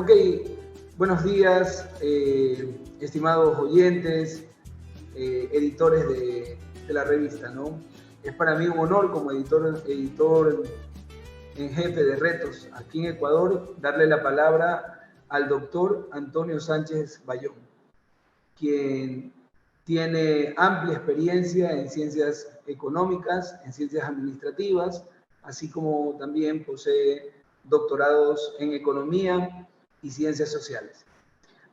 Ok, buenos días, estimados oyentes, editores de la revista, ¿no? Es para mí un honor como editor en jefe de Retos aquí en Ecuador darle la palabra al doctor Antonio Sánchez Bayón, quien tiene amplia experiencia en ciencias económicas, en ciencias administrativas, así como también posee doctorados en economía y ciencias sociales.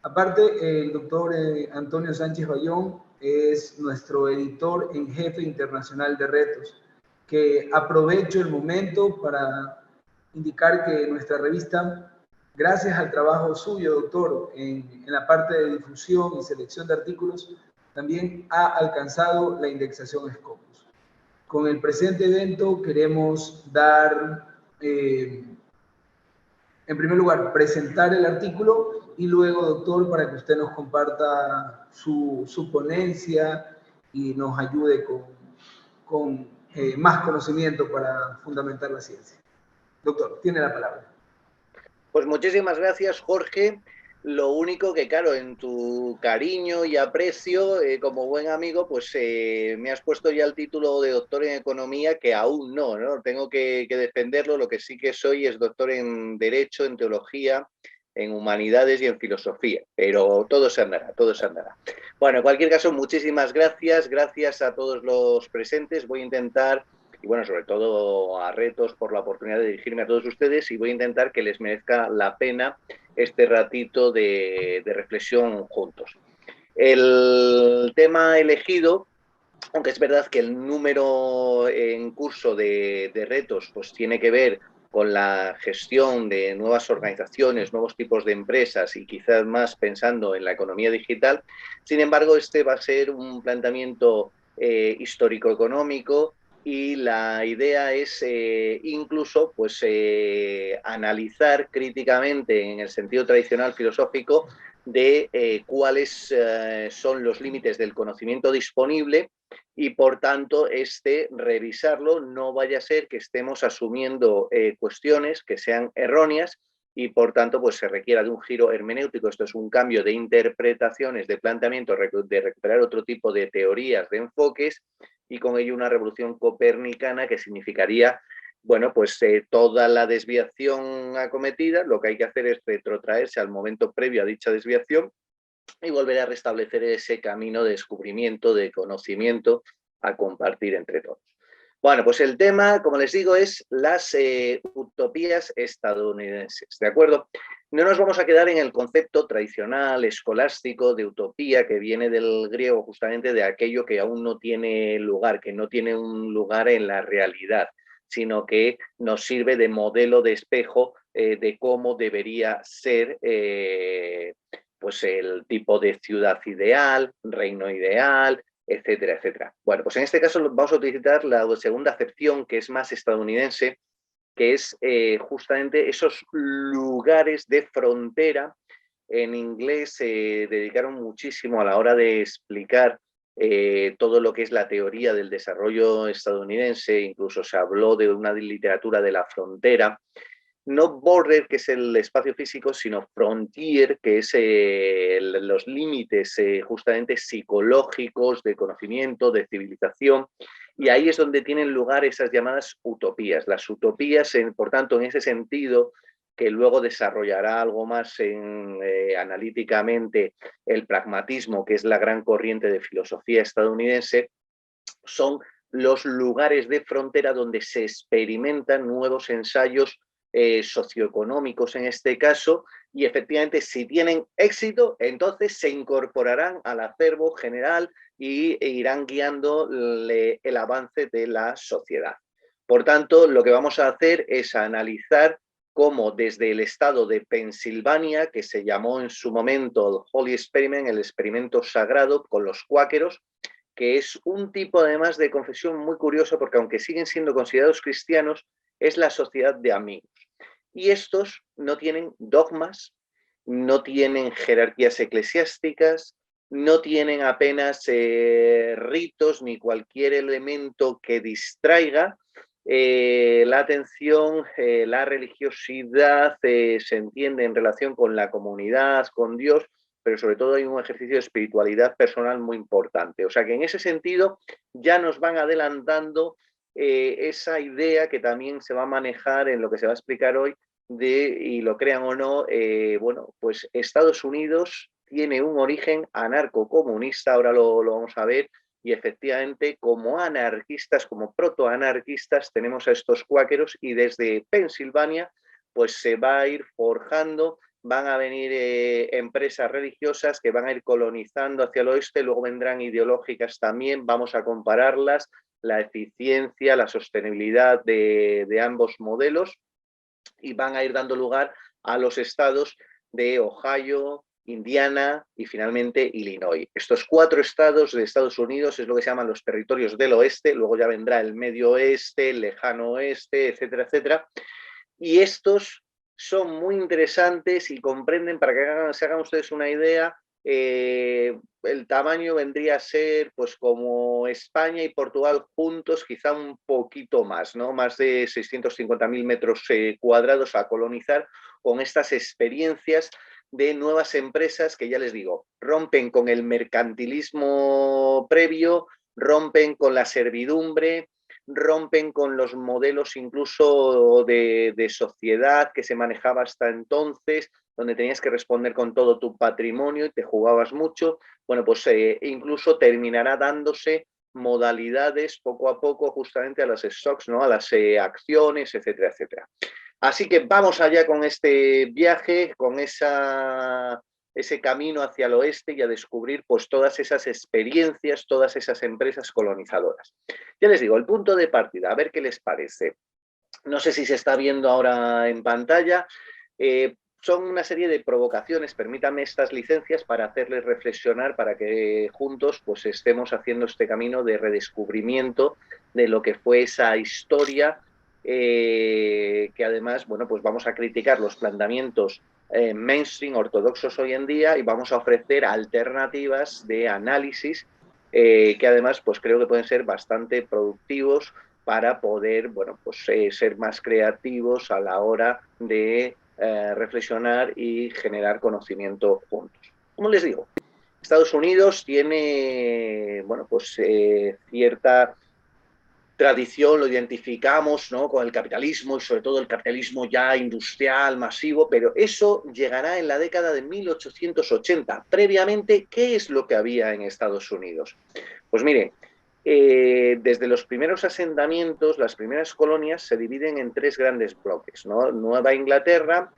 Aparte, el doctor Antonio Sánchez Bayón es nuestro editor en jefe internacional de Retos, que aprovecho el momento para indicar que nuestra revista, gracias al trabajo suyo, doctor, en la parte de difusión y selección de artículos, también ha alcanzado la indexación Scopus. Con el presente evento queremos dar, en primer lugar, presentar el artículo y luego, doctor, para que usted nos comparta su ponencia y nos ayude con más conocimiento para fundamentar la ciencia. Doctor, tiene la palabra. Pues muchísimas gracias, Jorge. Lo único que, claro, en tu cariño y aprecio, como buen amigo, pues me has puesto ya el título de doctor en economía, que aún no, ¿no? Tengo que defenderlo. Lo que sí que soy es doctor en Derecho, en Teología, en Humanidades y en Filosofía. Pero todo se andará, todo se andará. Bueno, en cualquier caso, muchísimas gracias. Gracias a todos los presentes. Voy a intentar... Y bueno, sobre todo a Retos por la oportunidad de dirigirme a todos ustedes, y voy a intentar que les merezca la pena este ratito de reflexión juntos. El tema elegido, aunque es verdad que el número en curso de Retos pues tiene que ver con la gestión de nuevas organizaciones, nuevos tipos de empresas y quizás más pensando en la economía digital. Sin embargo, este va a ser un planteamiento histórico-económico, y la idea es incluso pues, analizar críticamente en el sentido tradicional filosófico de cuáles son los límites del conocimiento disponible, y por tanto revisarlo, no vaya a ser que estemos asumiendo cuestiones que sean erróneas y por tanto pues se requiera de un giro hermenéutico. Esto es un cambio de interpretaciones, de planteamientos, de recuperar otro tipo de teorías, de enfoques, y con ello una revolución copernicana que significaría, bueno, pues toda la desviación acometida. Lo que hay que hacer es retrotraerse al momento previo a dicha desviación y volver a restablecer ese camino de descubrimiento, de conocimiento a compartir entre todos. Bueno, pues el tema, como les digo, es las utopías estadounidenses, ¿de acuerdo? No nos vamos a quedar en el concepto tradicional, escolástico, de utopía, que viene del griego, justamente de aquello que aún no tiene lugar, que no tiene un lugar en la realidad, sino que nos sirve de modelo, de espejo de cómo debería ser pues el tipo de ciudad ideal, reino ideal, etcétera, etcétera. Bueno, pues en este caso vamos a utilizar la segunda acepción, que es más estadounidense, que es justamente esos lugares de frontera. En inglés se dedicaron muchísimo a la hora de explicar todo lo que es la teoría del desarrollo estadounidense. Incluso se habló de una literatura de la frontera. No border, que es el espacio físico, sino frontier, que es los límites justamente psicológicos de conocimiento, de civilización. Y ahí es donde tienen lugar esas llamadas utopías. Las utopías, por tanto, en ese sentido, que luego desarrollará algo más analíticamente el pragmatismo, que es la gran corriente de filosofía estadounidense, son los lugares de frontera donde se experimentan nuevos ensayos socioeconómicos en este caso, y efectivamente si tienen éxito, entonces se incorporarán al acervo general e irán guiando el avance de la sociedad. Por tanto, lo que vamos a hacer es analizar cómo desde el estado de Pensilvania, que se llamó en su momento el Holy Experiment, el experimento sagrado con los cuáqueros, que es un tipo además de confesión muy curioso, porque aunque siguen siendo considerados cristianos, es la sociedad de amigos. Y estos no tienen dogmas, no tienen jerarquías eclesiásticas, no tienen apenas ritos ni cualquier elemento que distraiga, La atención, la religiosidad se entiende en relación con la comunidad, con Dios, pero sobre todo hay un ejercicio de espiritualidad personal muy importante. O sea que en ese sentido ya nos van adelantando esa idea que también se va a manejar en lo que se va a explicar hoy, y lo crean o no, bueno, pues Estados Unidos tiene un origen anarcocomunista, ahora lo vamos a ver, y efectivamente como anarquistas, como protoanarquistas, tenemos a estos cuáqueros y desde Pensilvania pues se va a ir forjando, van a venir empresas religiosas que van a ir colonizando hacia el oeste, luego vendrán ideológicas también, vamos a compararlas, la eficiencia, la sostenibilidad de ambos modelos, y van a ir dando lugar a los estados de Ohio, Indiana y finalmente Illinois. Estos 4 estados de Estados Unidos es lo que se llaman los territorios del oeste, luego ya vendrá el medio oeste, el lejano oeste, etcétera, etcétera. Y estos son muy interesantes y comprenden, para que se hagan ustedes una idea, el tamaño vendría a ser pues como España y Portugal juntos, quizá un poquito más, ¿no? Más de 650.000 metros cuadrados a colonizar, con estas experiencias de nuevas empresas que, ya les digo, rompen con el mercantilismo previo, rompen con la servidumbre, rompen con los modelos incluso de sociedad que se manejaba hasta entonces, donde tenías que responder con todo tu patrimonio y te jugabas mucho. Bueno, pues incluso terminará dándose modalidades poco a poco justamente a las stocks, ¿no? A las acciones, etcétera, etcétera. Así que vamos allá con este viaje, con ese camino hacia el oeste y a descubrir pues todas esas experiencias, todas esas empresas colonizadoras. Ya les digo, el punto de partida, a ver qué les parece. No sé si se está viendo ahora en pantalla. Son una serie de provocaciones, permítanme estas licencias para hacerles reflexionar, para que juntos pues estemos haciendo este camino de redescubrimiento de lo que fue esa historia, que además, bueno, pues vamos a criticar los planteamientos mainstream ortodoxos hoy en día y vamos a ofrecer alternativas de análisis que además pues creo que pueden ser bastante productivos para poder, bueno, pues ser más creativos a la hora de reflexionar y generar conocimiento juntos. Como les digo, Estados Unidos tiene, bueno, pues cierta tradición, lo identificamos, ¿no?, con el capitalismo y sobre todo el capitalismo ya industrial, masivo, pero eso llegará en la década de 1880. Previamente, ¿qué es lo que había en Estados Unidos? Pues miren, desde los primeros asentamientos, las primeras colonias se dividen en 3 grandes bloques, ¿no? Nueva Inglaterra,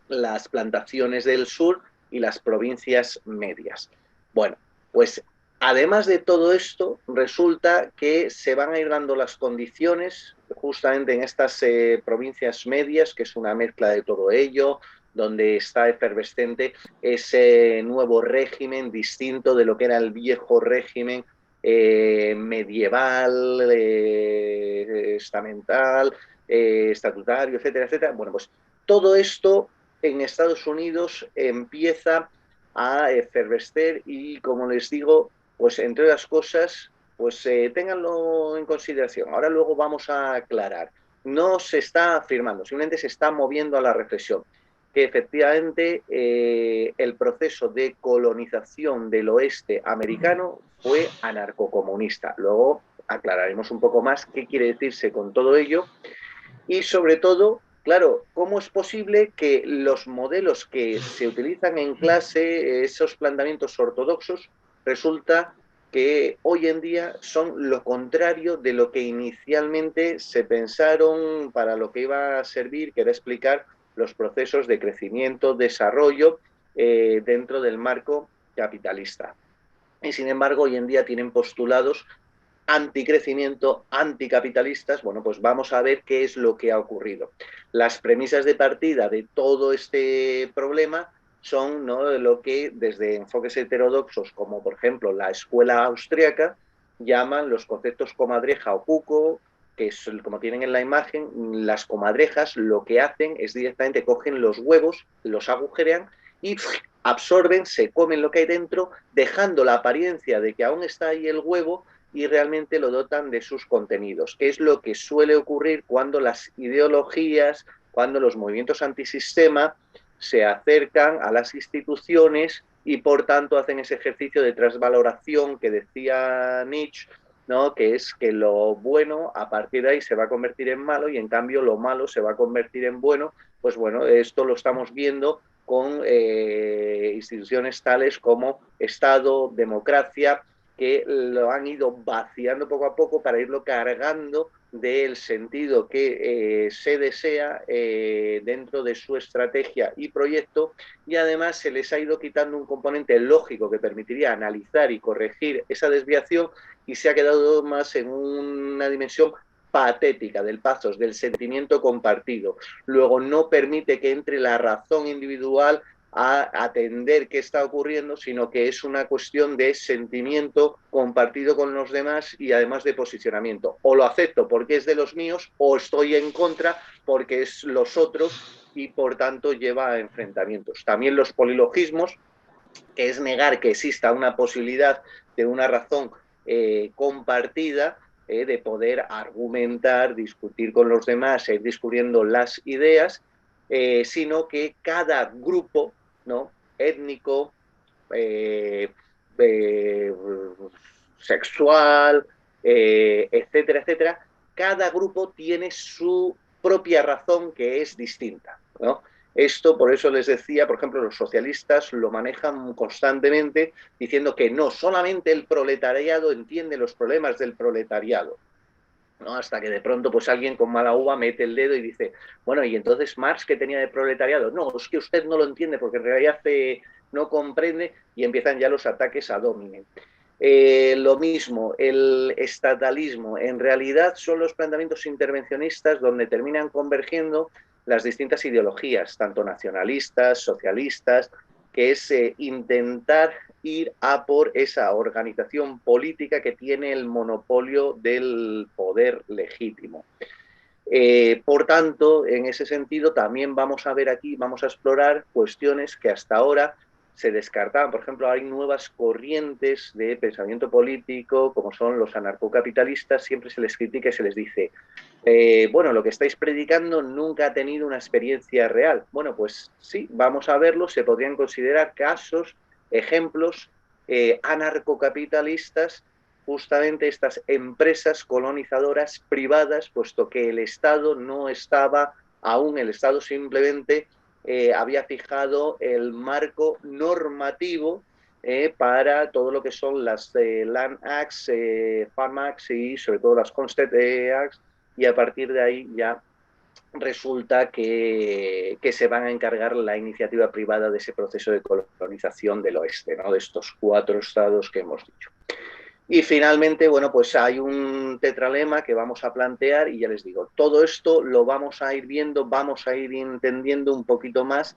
las plantaciones del sur y las provincias medias. Bueno, pues además de todo esto, resulta que se van a ir dando las condiciones justamente en estas provincias medias, que es una mezcla de todo ello, donde está efervescente ese nuevo régimen distinto de lo que era el viejo régimen medieval, estamental, estatutario, etcétera, etcétera. Bueno, pues todo esto en Estados Unidos empieza a efervescer y, como les digo, pues entre otras cosas, pues ténganlo en consideración. Ahora luego vamos a aclarar. No se está afirmando, simplemente se está moviendo a la reflexión que efectivamente el proceso de colonización del oeste americano fue anarcocomunista. Luego aclararemos un poco más qué quiere decirse con todo ello y sobre todo, claro, ¿cómo es posible que los modelos que se utilizan en clase, esos planteamientos ortodoxos, resulta que hoy en día son lo contrario de lo que inicialmente se pensaron para lo que iba a servir, que era explicar los procesos de crecimiento, desarrollo dentro del marco capitalista? Y sin embargo, hoy en día tienen postulados anticrecimiento, anticapitalistas. Bueno, pues vamos a ver qué es lo que ha ocurrido. Las premisas de partida de todo este problema son, ¿no?, lo que desde enfoques heterodoxos, como por ejemplo la escuela austríaca, llaman los conceptos comadreja o cuco, que es, como tienen en la imagen, las comadrejas lo que hacen es directamente cogen los huevos, los agujerean y absorben, se comen lo que hay dentro, dejando la apariencia de que aún está ahí el huevo, y realmente lo dotan de sus contenidos, que es lo que suele ocurrir cuando las ideologías, cuando los movimientos antisistema se acercan a las instituciones y por tanto hacen ese ejercicio de transvaloración que decía Nietzsche, ¿no? Que es que lo bueno a partir de ahí se va a convertir en malo y en cambio lo malo se va a convertir en bueno. Pues bueno, esto lo estamos viendo con instituciones tales como Estado, democracia, que lo han ido vaciando poco a poco para irlo cargando del sentido que se desea dentro de su estrategia y proyecto, y además se les ha ido quitando un componente lógico que permitiría analizar y corregir esa desviación y se ha quedado más en una dimensión patética del pathos, del sentimiento compartido. Luego no permite que entre la razón individual a atender qué está ocurriendo, sino que es una cuestión de sentimiento compartido con los demás y además de posicionamiento. O lo acepto porque es de los míos o estoy en contra porque es los otros y por tanto lleva a enfrentamientos. También los polilogismos, que es negar que exista una posibilidad de una razón compartida, de poder argumentar, discutir con los demás, ir descubriendo las ideas, sino que cada grupo, ¿no? Étnico, eh, eh, sexual, etcétera, etcétera, cada grupo tiene su propia razón que es distinta, ¿no? Esto, por eso les decía, por ejemplo, los socialistas lo manejan constantemente diciendo que no solamente el proletariado entiende los problemas del proletariado, ¿no? Hasta que de pronto pues alguien con mala uva mete el dedo y dice, bueno, ¿y entonces Marx qué tenía de proletariado? No, es que usted no lo entiende porque en realidad no comprende, y empiezan ya los ataques a Domine. Lo mismo, el estatalismo, en realidad son los planteamientos intervencionistas donde terminan convergiendo las distintas ideologías, tanto nacionalistas, socialistas, que es intentar ir a por esa organización política que tiene el monopolio del poder legítimo. Por tanto, en ese sentido, también vamos a ver aquí, vamos a explorar cuestiones que hasta ahora se descartaban. Por ejemplo, hay nuevas corrientes de pensamiento político, como son los anarcocapitalistas, siempre se les critica y se les dice, bueno, lo que estáis predicando nunca ha tenido una experiencia real. Bueno, pues sí, vamos a verlo, se podrían considerar casos, ejemplos anarcocapitalistas, justamente estas empresas colonizadoras privadas, puesto que el Estado no estaba aún, el Estado simplemente había fijado el marco normativo para todo lo que son las Land Acts, Farm Acts y sobre todo las Homestead Acts, y a partir de ahí ya resulta que se van a encargar la iniciativa privada de ese proceso de colonización del oeste, ¿no? De estos 4 estados que hemos dicho. Y finalmente, bueno, pues hay un tetralema que vamos a plantear y ya les digo, todo esto lo vamos a ir viendo, vamos a ir entendiendo un poquito más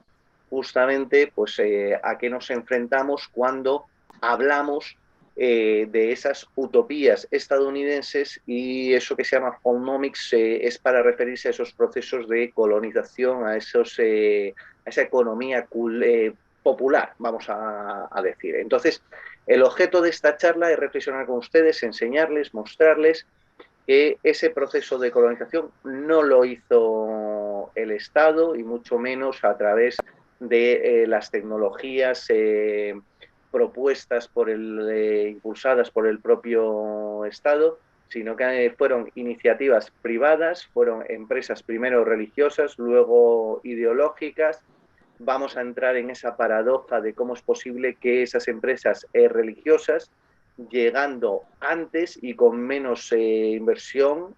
justamente pues a qué nos enfrentamos cuando hablamos de esas utopías estadounidenses, y eso que se llama Folknomics es para referirse a esos procesos de colonización, a esa economía popular, vamos a decir. Entonces, el objeto de esta charla es reflexionar con ustedes, enseñarles, mostrarles que ese proceso de colonización no lo hizo el Estado y mucho menos a través de las tecnologías propuestas impulsadas por el propio Estado, sino que fueron iniciativas privadas, fueron empresas primero religiosas, luego ideológicas. Vamos a entrar en esa paradoja de cómo es posible que esas empresas religiosas, llegando antes y con menos inversión,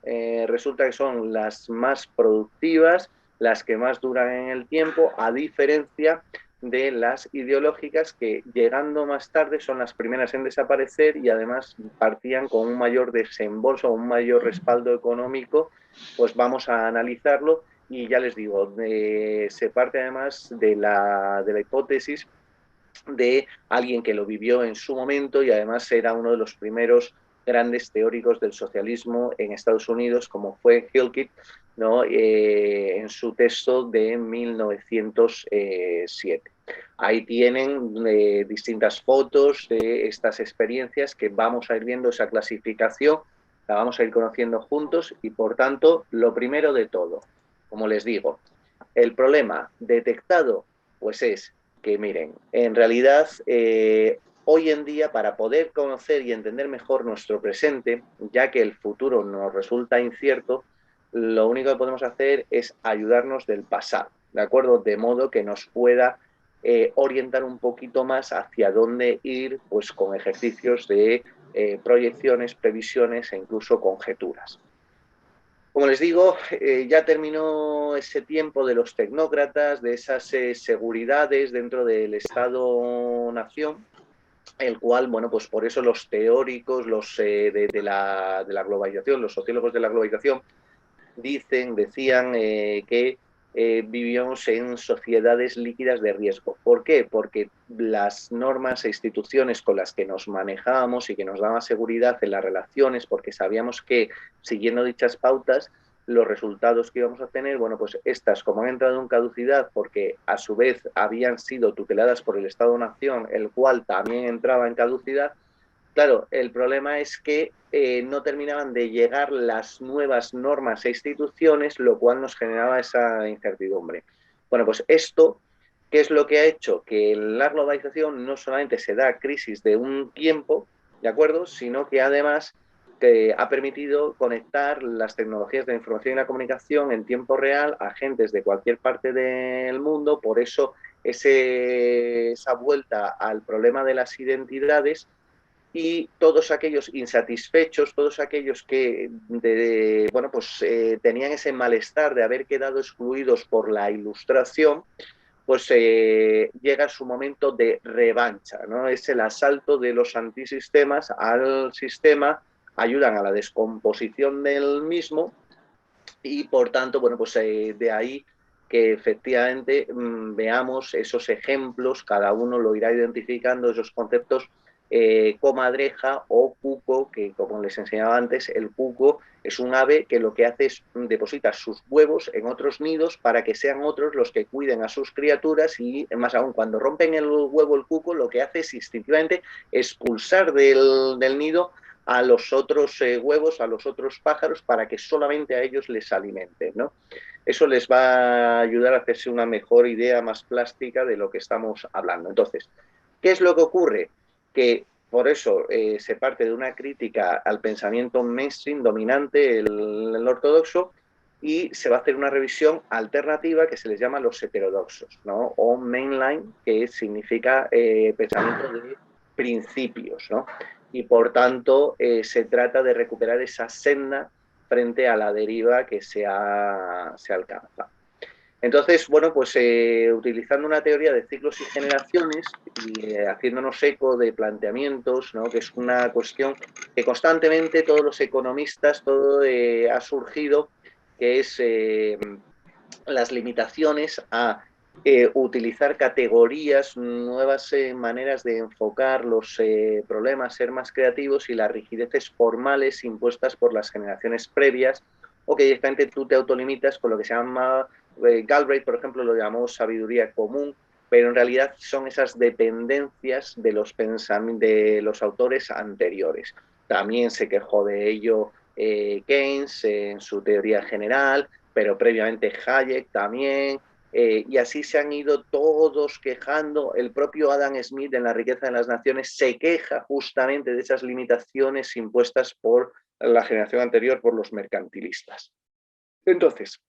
resulta que son las más productivas, las que más duran en el tiempo, a diferencia de las ideológicas que llegando más tarde son las primeras en desaparecer y además partían con un mayor desembolso, un mayor respaldo económico. Pues vamos a analizarlo. Y ya les digo, se parte además de la hipótesis de alguien que lo vivió en su momento y además era uno de los primeros grandes teóricos del socialismo en Estados Unidos, como fue Hilkett, ¿no? En su texto de 1907. Ahí tienen distintas fotos de estas experiencias que vamos a ir viendo esa clasificación, la vamos a ir conociendo juntos y, por tanto, lo primero de todo, como les digo, el problema detectado, pues es que, miren, en realidad, hoy en día, para poder conocer y entender mejor nuestro presente, ya que el futuro nos resulta incierto, lo único que podemos hacer es ayudarnos del pasado, ¿de acuerdo? De modo que nos pueda orientar un poquito más hacia dónde ir, pues con ejercicios de proyecciones, previsiones e incluso conjeturas. Como les digo, ya terminó ese tiempo de los tecnócratas, de esas seguridades dentro del Estado-nación, el cual, bueno, pues por eso los teóricos de la globalización, los sociólogos de la globalización, decían que vivíamos en sociedades líquidas de riesgo. ¿Por qué? Porque las normas e instituciones con las que nos manejábamos y que nos daban seguridad en las relaciones, porque sabíamos que siguiendo dichas pautas, los resultados que íbamos a tener, bueno, pues estas, como han entrado en caducidad, porque a su vez habían sido tuteladas por el Estado-Nación, el cual también entraba en caducidad. Claro, el problema es que no terminaban de llegar las nuevas normas e instituciones, lo cual nos generaba esa incertidumbre. Bueno, pues esto, ¿qué es lo que ha hecho? Que la globalización no solamente se da crisis de un tiempo, ¿de acuerdo? Sino que además ha permitido conectar las tecnologías de la información y la comunicación en tiempo real a gentes de cualquier parte del mundo. Por eso esa vuelta al problema de las identidades y todos aquellos insatisfechos, todos aquellos que bueno, pues, tenían ese malestar de haber quedado excluidos por la Ilustración, pues llega su momento de revancha, ¿no? Es el asalto de los antisistemas al sistema, ayudan a la descomposición del mismo y, por tanto, bueno, pues de ahí que efectivamente veamos esos ejemplos, cada uno lo irá identificando, esos conceptos, comadreja o cuco, que como les enseñaba antes, el cuco es un ave que lo que hace es depositar sus huevos en otros nidos para que sean otros los que cuiden a sus criaturas y, más aún, cuando rompen el huevo el cuco, lo que hace es instintivamente expulsar del nido a los otros huevos, a los otros pájaros, para que solamente a ellos les alimenten, ¿no? Eso les va a ayudar a hacerse una mejor idea más plástica de lo que estamos hablando. Entonces, ¿qué es lo que ocurre? Que por eso se parte de una crítica al pensamiento mainstream dominante, el ortodoxo, y se va a hacer una revisión alternativa que se les llama los heterodoxos, ¿no? O mainline, que significa pensamiento de principios, ¿no? Y por tanto se trata de recuperar esa senda frente a la deriva que se alcanza. Entonces, bueno, pues utilizando una teoría de ciclos y generaciones y haciéndonos eco de planteamientos, ¿no? Que es una cuestión que constantemente todos los economistas, todo ha surgido, que es las limitaciones a utilizar categorías, nuevas maneras de enfocar los problemas, ser más creativos y las rigideces formales impuestas por las generaciones previas o que directamente tú te autolimitas con lo que se llama, Galbraith, por ejemplo, lo llamó sabiduría común, pero en realidad son esas dependencias de de los autores anteriores. También se quejó de ello Keynes en su teoría general, pero previamente Hayek también, y así se han ido todos quejando. El propio Adam Smith en La riqueza de las naciones se queja justamente de esas limitaciones impuestas por la generación anterior, por los mercantilistas. Entonces,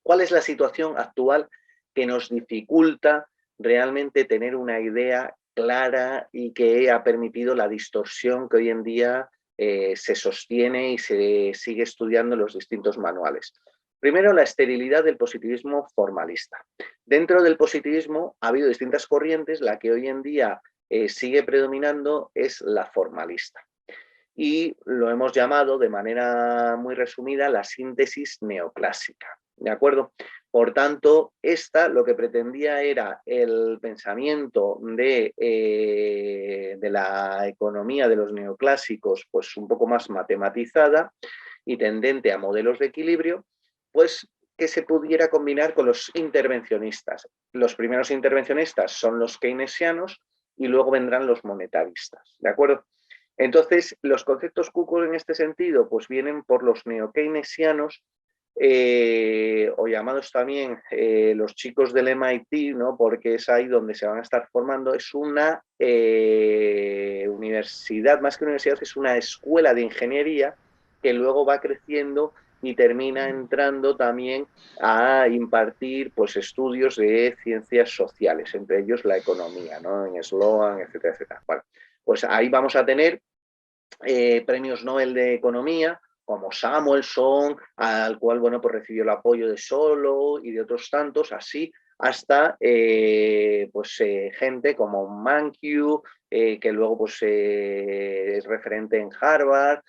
¿cuál es la situación actual que nos dificulta realmente tener una idea clara y que ha permitido la distorsión que hoy en día se sostiene y se sigue estudiando en los distintos manuales? Primero, la esterilidad del positivismo formalista. Dentro del positivismo ha habido distintas corrientes, la que hoy en día sigue predominando es la formalista. Y lo hemos llamado de manera muy resumida la síntesis neoclásica. ¿De acuerdo? Por tanto, esta lo que pretendía era el pensamiento de la economía de los neoclásicos, pues un poco más matematizada y tendente a modelos de equilibrio, pues que se pudiera combinar con los intervencionistas. Los primeros intervencionistas son los keynesianos y luego vendrán los monetaristas, ¿de acuerdo? Entonces, los conceptos KUKO en este sentido, pues vienen por los neo-keynesianos, o llamados también los chicos del MIT, ¿no? Porque es ahí donde se van a estar formando. Es una universidad, más que universidad, es una escuela de ingeniería que luego va creciendo y termina entrando también a impartir pues, estudios de ciencias sociales, entre ellos la economía, ¿no? En Sloan, etcétera, etcétera. Bueno, pues ahí vamos a tener premios Nobel de Economía, como Samuelson, al cual bueno, pues recibió el apoyo de Solow y de otros tantos, así hasta gente como Mankiw, que luego pues, es referente en Harvard,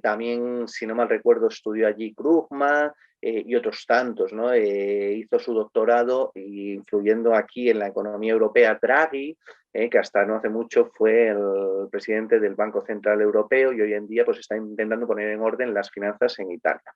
también, si no mal recuerdo, estudió allí Krugman, y otros tantos, ¿no? Hizo su doctorado influyendo aquí en la economía europea Draghi, que hasta no hace mucho fue el presidente del Banco Central Europeo y hoy en día pues, está intentando poner en orden las finanzas en Italia.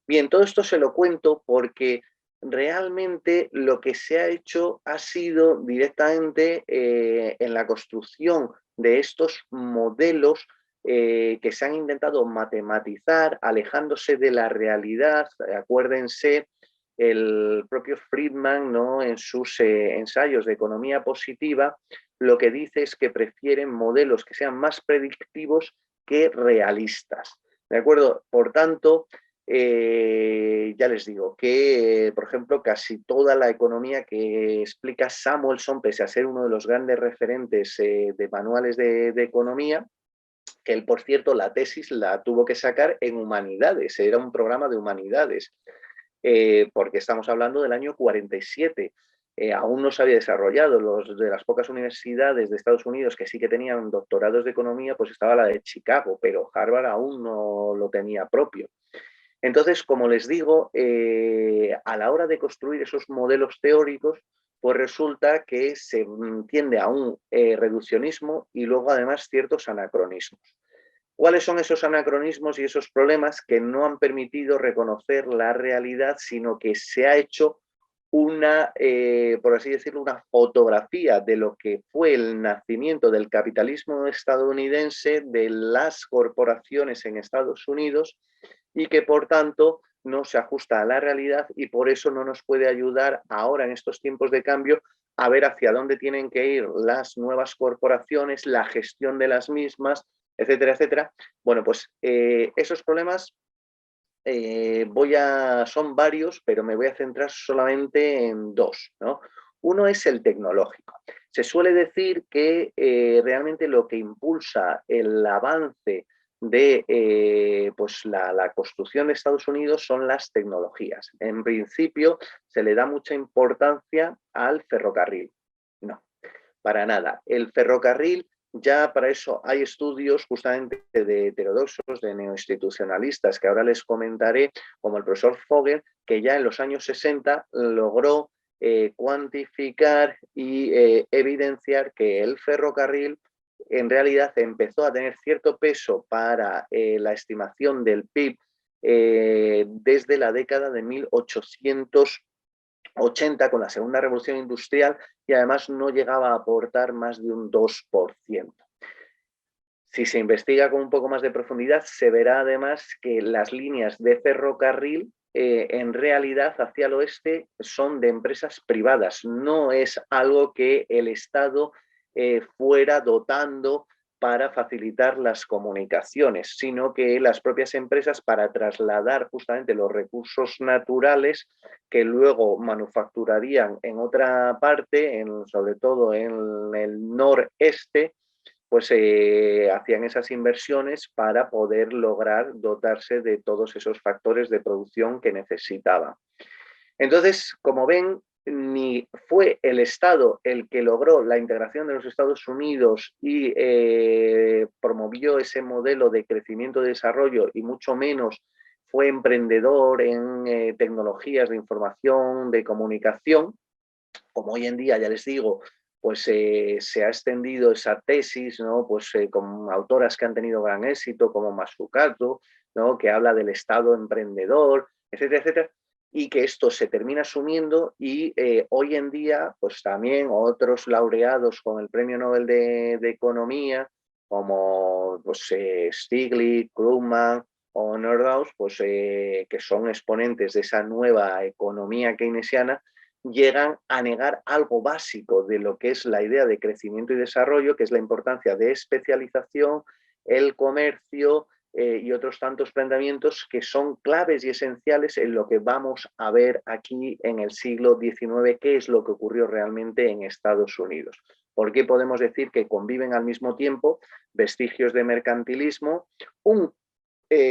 Bien, todo esto se lo cuento porque realmente lo que se ha hecho ha sido directamente en la construcción de estos modelos que se han intentado matematizar, alejándose de la realidad. Acuérdense, el propio Friedman, ¿no? En sus ensayos de economía positiva, lo que dice es que prefieren modelos que sean más predictivos que realistas. ¿De acuerdo? Por tanto, ya les digo que, por ejemplo, casi toda la economía que explica Samuelson, pese a ser uno de los grandes referentes de manuales de economía, que él, por cierto, la tesis la tuvo que sacar en humanidades, era un programa de humanidades, porque estamos hablando del año 47. Aún no se había desarrollado. Los de las pocas universidades de Estados Unidos que sí que tenían doctorados de economía, pues estaba la de Chicago, pero Harvard aún no lo tenía propio. Entonces, como les digo, a la hora de construir esos modelos teóricos, pues resulta que se tiende a un reduccionismo y luego además ciertos anacronismos. ¿Cuáles son esos anacronismos y esos problemas que no han permitido reconocer la realidad, sino que se ha hecho una, por así decirlo, una fotografía de lo que fue el nacimiento del capitalismo estadounidense, de las corporaciones en Estados Unidos, y que por tanto no se ajusta a la realidad y por eso no nos puede ayudar ahora en estos tiempos de cambio a ver hacia dónde tienen que ir las nuevas corporaciones, la gestión de las mismas, etcétera, etcétera. Bueno, pues esos problemas son varios, pero me voy a centrar solamente en dos, ¿no? Uno es el tecnológico. Se suele decir que realmente lo que impulsa el avance de pues la construcción de Estados Unidos son las tecnologías. En principio se le da mucha importancia al ferrocarril. No, para nada. El ferrocarril, ya para eso hay estudios justamente de heterodoxos, de neoinstitucionalistas, que ahora les comentaré, como el profesor Fogel, que ya en los años 60 logró cuantificar y evidenciar que el ferrocarril en realidad empezó a tener cierto peso para la estimación del PIB desde la década de 1880 con la segunda revolución industrial y además no llegaba a aportar más de un 2%. Si se investiga con un poco más de profundidad, se verá además que las líneas de ferrocarril en realidad hacia el oeste son de empresas privadas, no es algo que el Estado fuera dotando para facilitar las comunicaciones, sino que las propias empresas para trasladar justamente los recursos naturales que luego manufacturarían en otra parte, sobre todo en el noreste, pues hacían esas inversiones para poder lograr dotarse de todos esos factores de producción que necesitaban. Entonces, como ven, ni fue el Estado el que logró la integración de los Estados Unidos y promovió ese modelo de crecimiento y desarrollo, y mucho menos fue emprendedor en tecnologías de información, de comunicación, como hoy en día, ya les digo, pues se ha extendido esa tesis, ¿no? Pues con autoras que han tenido gran éxito, como Mazzucato, ¿no? Que habla del Estado emprendedor, etcétera, etcétera, y que esto se termina asumiendo y hoy en día, pues también otros laureados con el Premio Nobel de Economía, como pues, Stiglitz, Krugman o Nordhaus, pues, que son exponentes de esa nueva economía keynesiana, llegan a negar algo básico de lo que es la idea de crecimiento y desarrollo, que es la importancia de especialización, el comercio, y otros tantos planteamientos que son claves y esenciales en lo que vamos a ver aquí en el siglo XIX, qué es lo que ocurrió realmente en Estados Unidos. ¿Por qué podemos decir que conviven al mismo tiempo vestigios de mercantilismo, un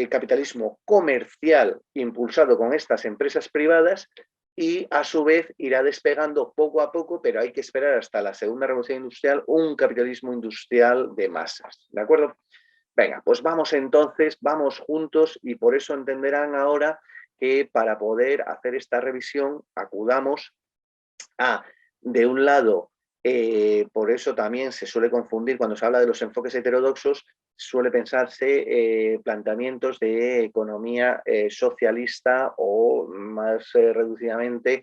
capitalismo comercial impulsado con estas empresas privadas y a su vez irá despegando poco a poco, pero hay que esperar hasta la segunda revolución industrial, un capitalismo industrial de masas, ¿de acuerdo? Venga, pues vamos entonces, vamos juntos y por eso entenderán ahora que para poder hacer esta revisión acudamos a, de un lado, por eso también se suele confundir cuando se habla de los enfoques heterodoxos, suele pensarse planteamientos de economía socialista o más reducidamente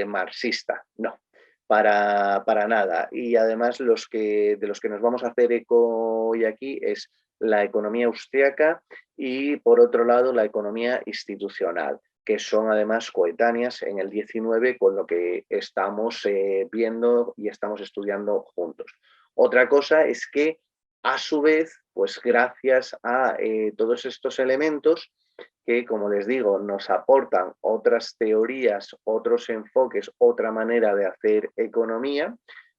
marxista. No, para nada. Y además de los que nos vamos a hacer eco hoy aquí es la economía austriaca y por otro lado la economía institucional, que son además coetáneas en el 19 con lo que estamos viendo y estamos estudiando juntos. Otra cosa es que a su vez, pues gracias a todos estos elementos que, como les digo, nos aportan otras teorías, otros enfoques, otra manera de hacer economía,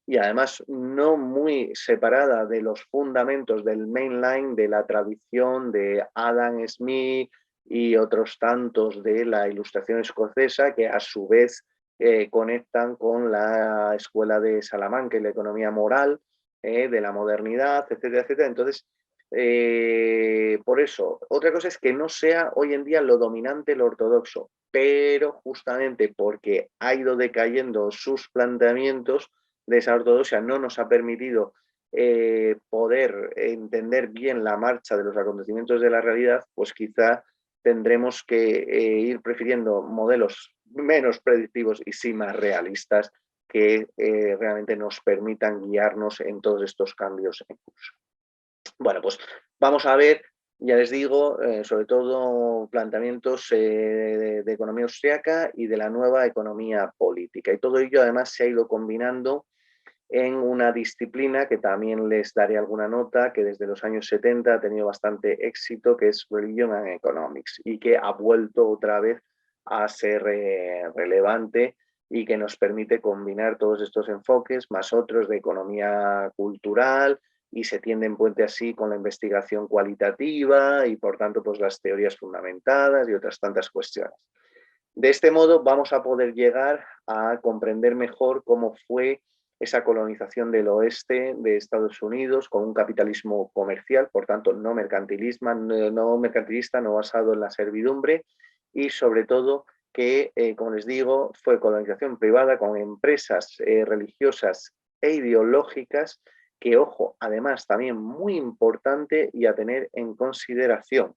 y además no muy separada de los fundamentos del mainline, de la tradición de Adam Smith y otros tantos de la Ilustración escocesa, que a su vez conectan con la escuela de Salamanca y la economía moral de la modernidad, etcétera, etcétera. Entonces, por eso, otra cosa es que no sea hoy en día lo dominante el ortodoxo, pero justamente porque ha ido decayendo sus planteamientos de esa ortodoxia, no nos ha permitido poder entender bien la marcha de los acontecimientos de la realidad, pues quizá tendremos que ir prefiriendo modelos menos predictivos y sí más realistas que realmente nos permitan guiarnos en todos estos cambios en curso. Bueno, pues vamos a ver, ya les digo, sobre todo planteamientos de economía austriaca y de la nueva economía política. Y todo ello además se ha ido combinando en una disciplina que también les daré alguna nota, que desde los años 70 ha tenido bastante éxito, que es Religion and Economics, y que ha vuelto otra vez a ser relevante y que nos permite combinar todos estos enfoques, más otros de economía cultural, y se tiende en puente así con la investigación cualitativa y por tanto pues las teorías fundamentadas y otras tantas cuestiones. De este modo vamos a poder llegar a comprender mejor cómo fue esa colonización del oeste de Estados Unidos con un capitalismo comercial, por tanto no mercantilista, no basado en la servidumbre y sobre todo que, como les digo, fue colonización privada con empresas religiosas e ideológicas que, ojo, además también muy importante y a tener en consideración.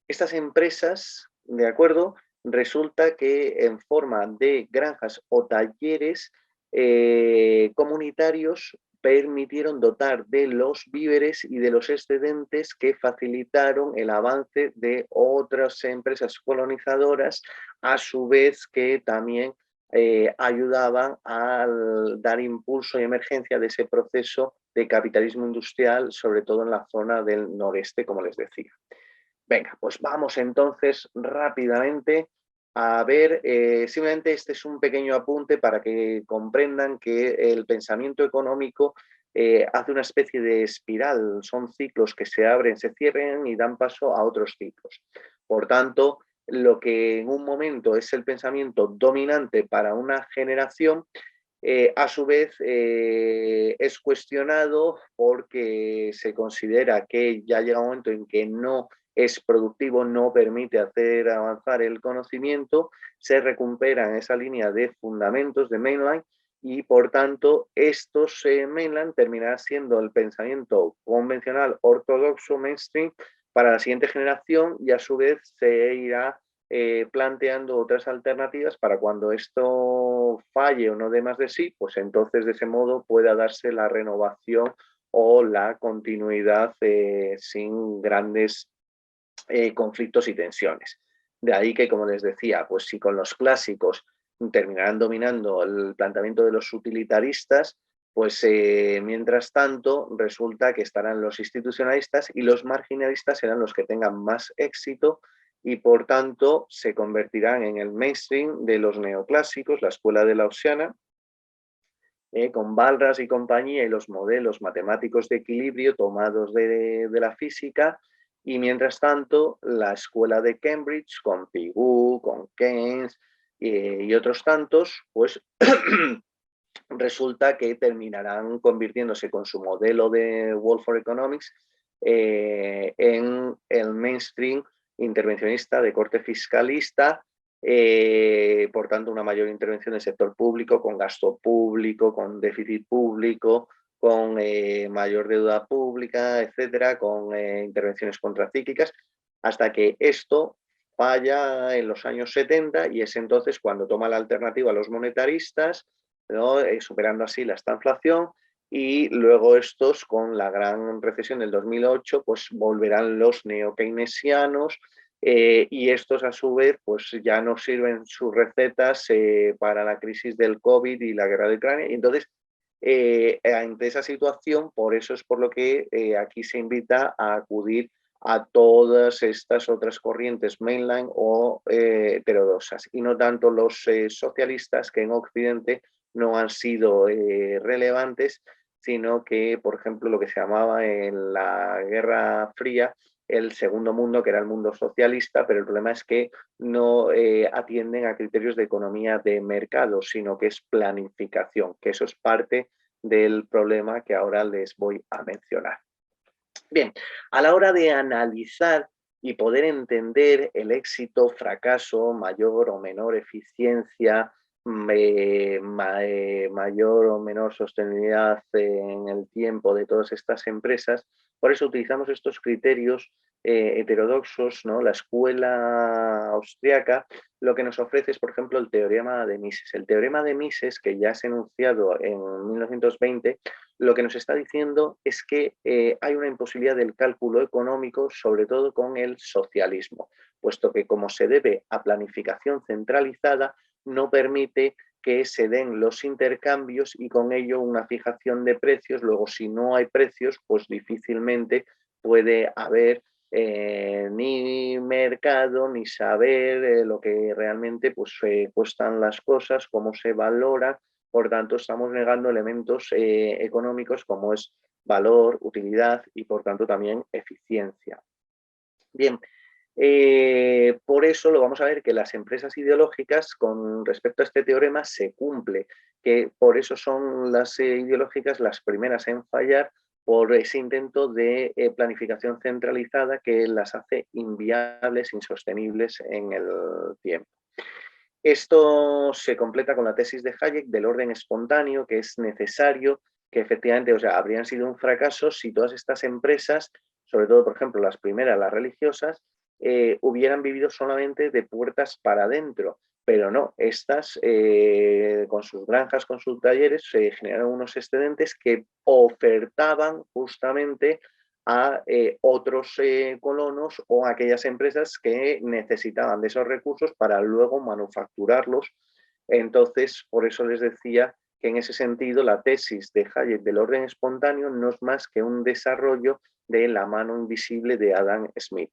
Estas empresas, de acuerdo, resulta que en forma de granjas o talleres comunitarios permitieron dotar de los víveres y de los excedentes que facilitaron el avance de otras empresas colonizadoras, a su vez que también ayudaban a dar impulso y emergencia de ese proceso de capitalismo industrial, sobre todo en la zona del noreste, como les decía. Venga, pues vamos entonces rápidamente a ver, simplemente este es un pequeño apunte para que comprendan que el pensamiento económico hace una especie de espiral, son ciclos que se abren, se cierran y dan paso a otros ciclos. Por tanto, lo que en un momento es el pensamiento dominante para una generación, a su vez es cuestionado porque se considera que ya llega un momento en que no es productivo, no permite hacer avanzar el conocimiento, se recupera en esa línea de fundamentos de mainline y por tanto estos mainline terminará siendo el pensamiento convencional ortodoxo mainstream para la siguiente generación y a su vez se irá planteando otras alternativas para cuando esto falle o no dé más de sí, pues entonces de ese modo pueda darse la renovación o la continuidad sin grandes conflictos y tensiones. De ahí que, como les decía, pues si con los clásicos terminarán dominando el planteamiento de los utilitaristas, pues mientras tanto resulta que estarán los institucionalistas y los marginalistas serán los que tengan más éxito y por tanto se convertirán en el mainstream de los neoclásicos, la escuela de Lausiana, con Walras y compañía y los modelos matemáticos de equilibrio tomados de la física, y mientras tanto la escuela de Cambridge con Pigou, con Keynes y otros tantos, pues resulta que terminarán convirtiéndose con su modelo de World for Economics en el mainstream intervencionista de corte fiscalista, por tanto una mayor intervención del sector público, con gasto público, con déficit público, con mayor deuda pública, etcétera, con intervenciones contracíclicas, hasta que esto falla en los años 70 y es entonces cuando toma la alternativa a los monetaristas, ¿no? Superando así la estanflación, y luego estos, con la gran recesión del 2008, pues volverán los neokeynesianos, y estos a su vez pues ya no sirven sus recetas para la crisis del COVID y la guerra de Ucrania, y entonces ante esa situación, por eso es por lo que aquí se invita a acudir a todas estas otras corrientes mainline o heterodoxas, y no tanto los socialistas, que en Occidente no han sido relevantes, sino que, por ejemplo, lo que se llamaba en la Guerra Fría el segundo mundo, que era el mundo socialista, pero el problema es que no atienden a criterios de economía de mercado, sino que es planificación, que eso es parte del problema que ahora les voy a mencionar. Bien, a la hora de analizar y poder entender el éxito, fracaso, mayor o menor eficiencia, mayor o menor sostenibilidad en el tiempo de todas estas empresas, por eso utilizamos estos criterios heterodoxos, ¿no? La escuela austriaca lo que nos ofrece es, por ejemplo, el teorema de Mises. El teorema de Mises, que ya se ha enunciado en 1920, lo que nos está diciendo es que hay una imposibilidad del cálculo económico, sobre todo con el socialismo, puesto que como se debe a planificación centralizada, no permite que se den los intercambios y con ello una fijación de precios. Luego, si no hay precios, pues difícilmente puede haber ni mercado, ni saber lo que realmente pues, cuestan las cosas, cómo se valora. Por tanto, estamos negando elementos económicos como es valor, utilidad y, por tanto, también eficiencia. Bien, por eso lo vamos a ver que las empresas ideológicas, con respecto a este teorema, se cumple, que por eso son las ideológicas las primeras en fallar, por ese intento de planificación centralizada que las hace inviables, insostenibles en el tiempo. Esto se completa con la tesis de Hayek del orden espontáneo, que es necesario, que efectivamente, o sea, habrían sido un fracaso si todas estas empresas, sobre todo, por ejemplo, las primeras, las religiosas, hubieran vivido solamente de puertas para adentro, pero no, estas con sus granjas, con sus talleres, generaron unos excedentes que ofertaban justamente a otros colonos o a aquellas empresas que necesitaban de esos recursos para luego manufacturarlos. Entonces, por eso les decía que en ese sentido la tesis de Hayek del orden espontáneo no es más que un desarrollo de la mano invisible de Adam Smith.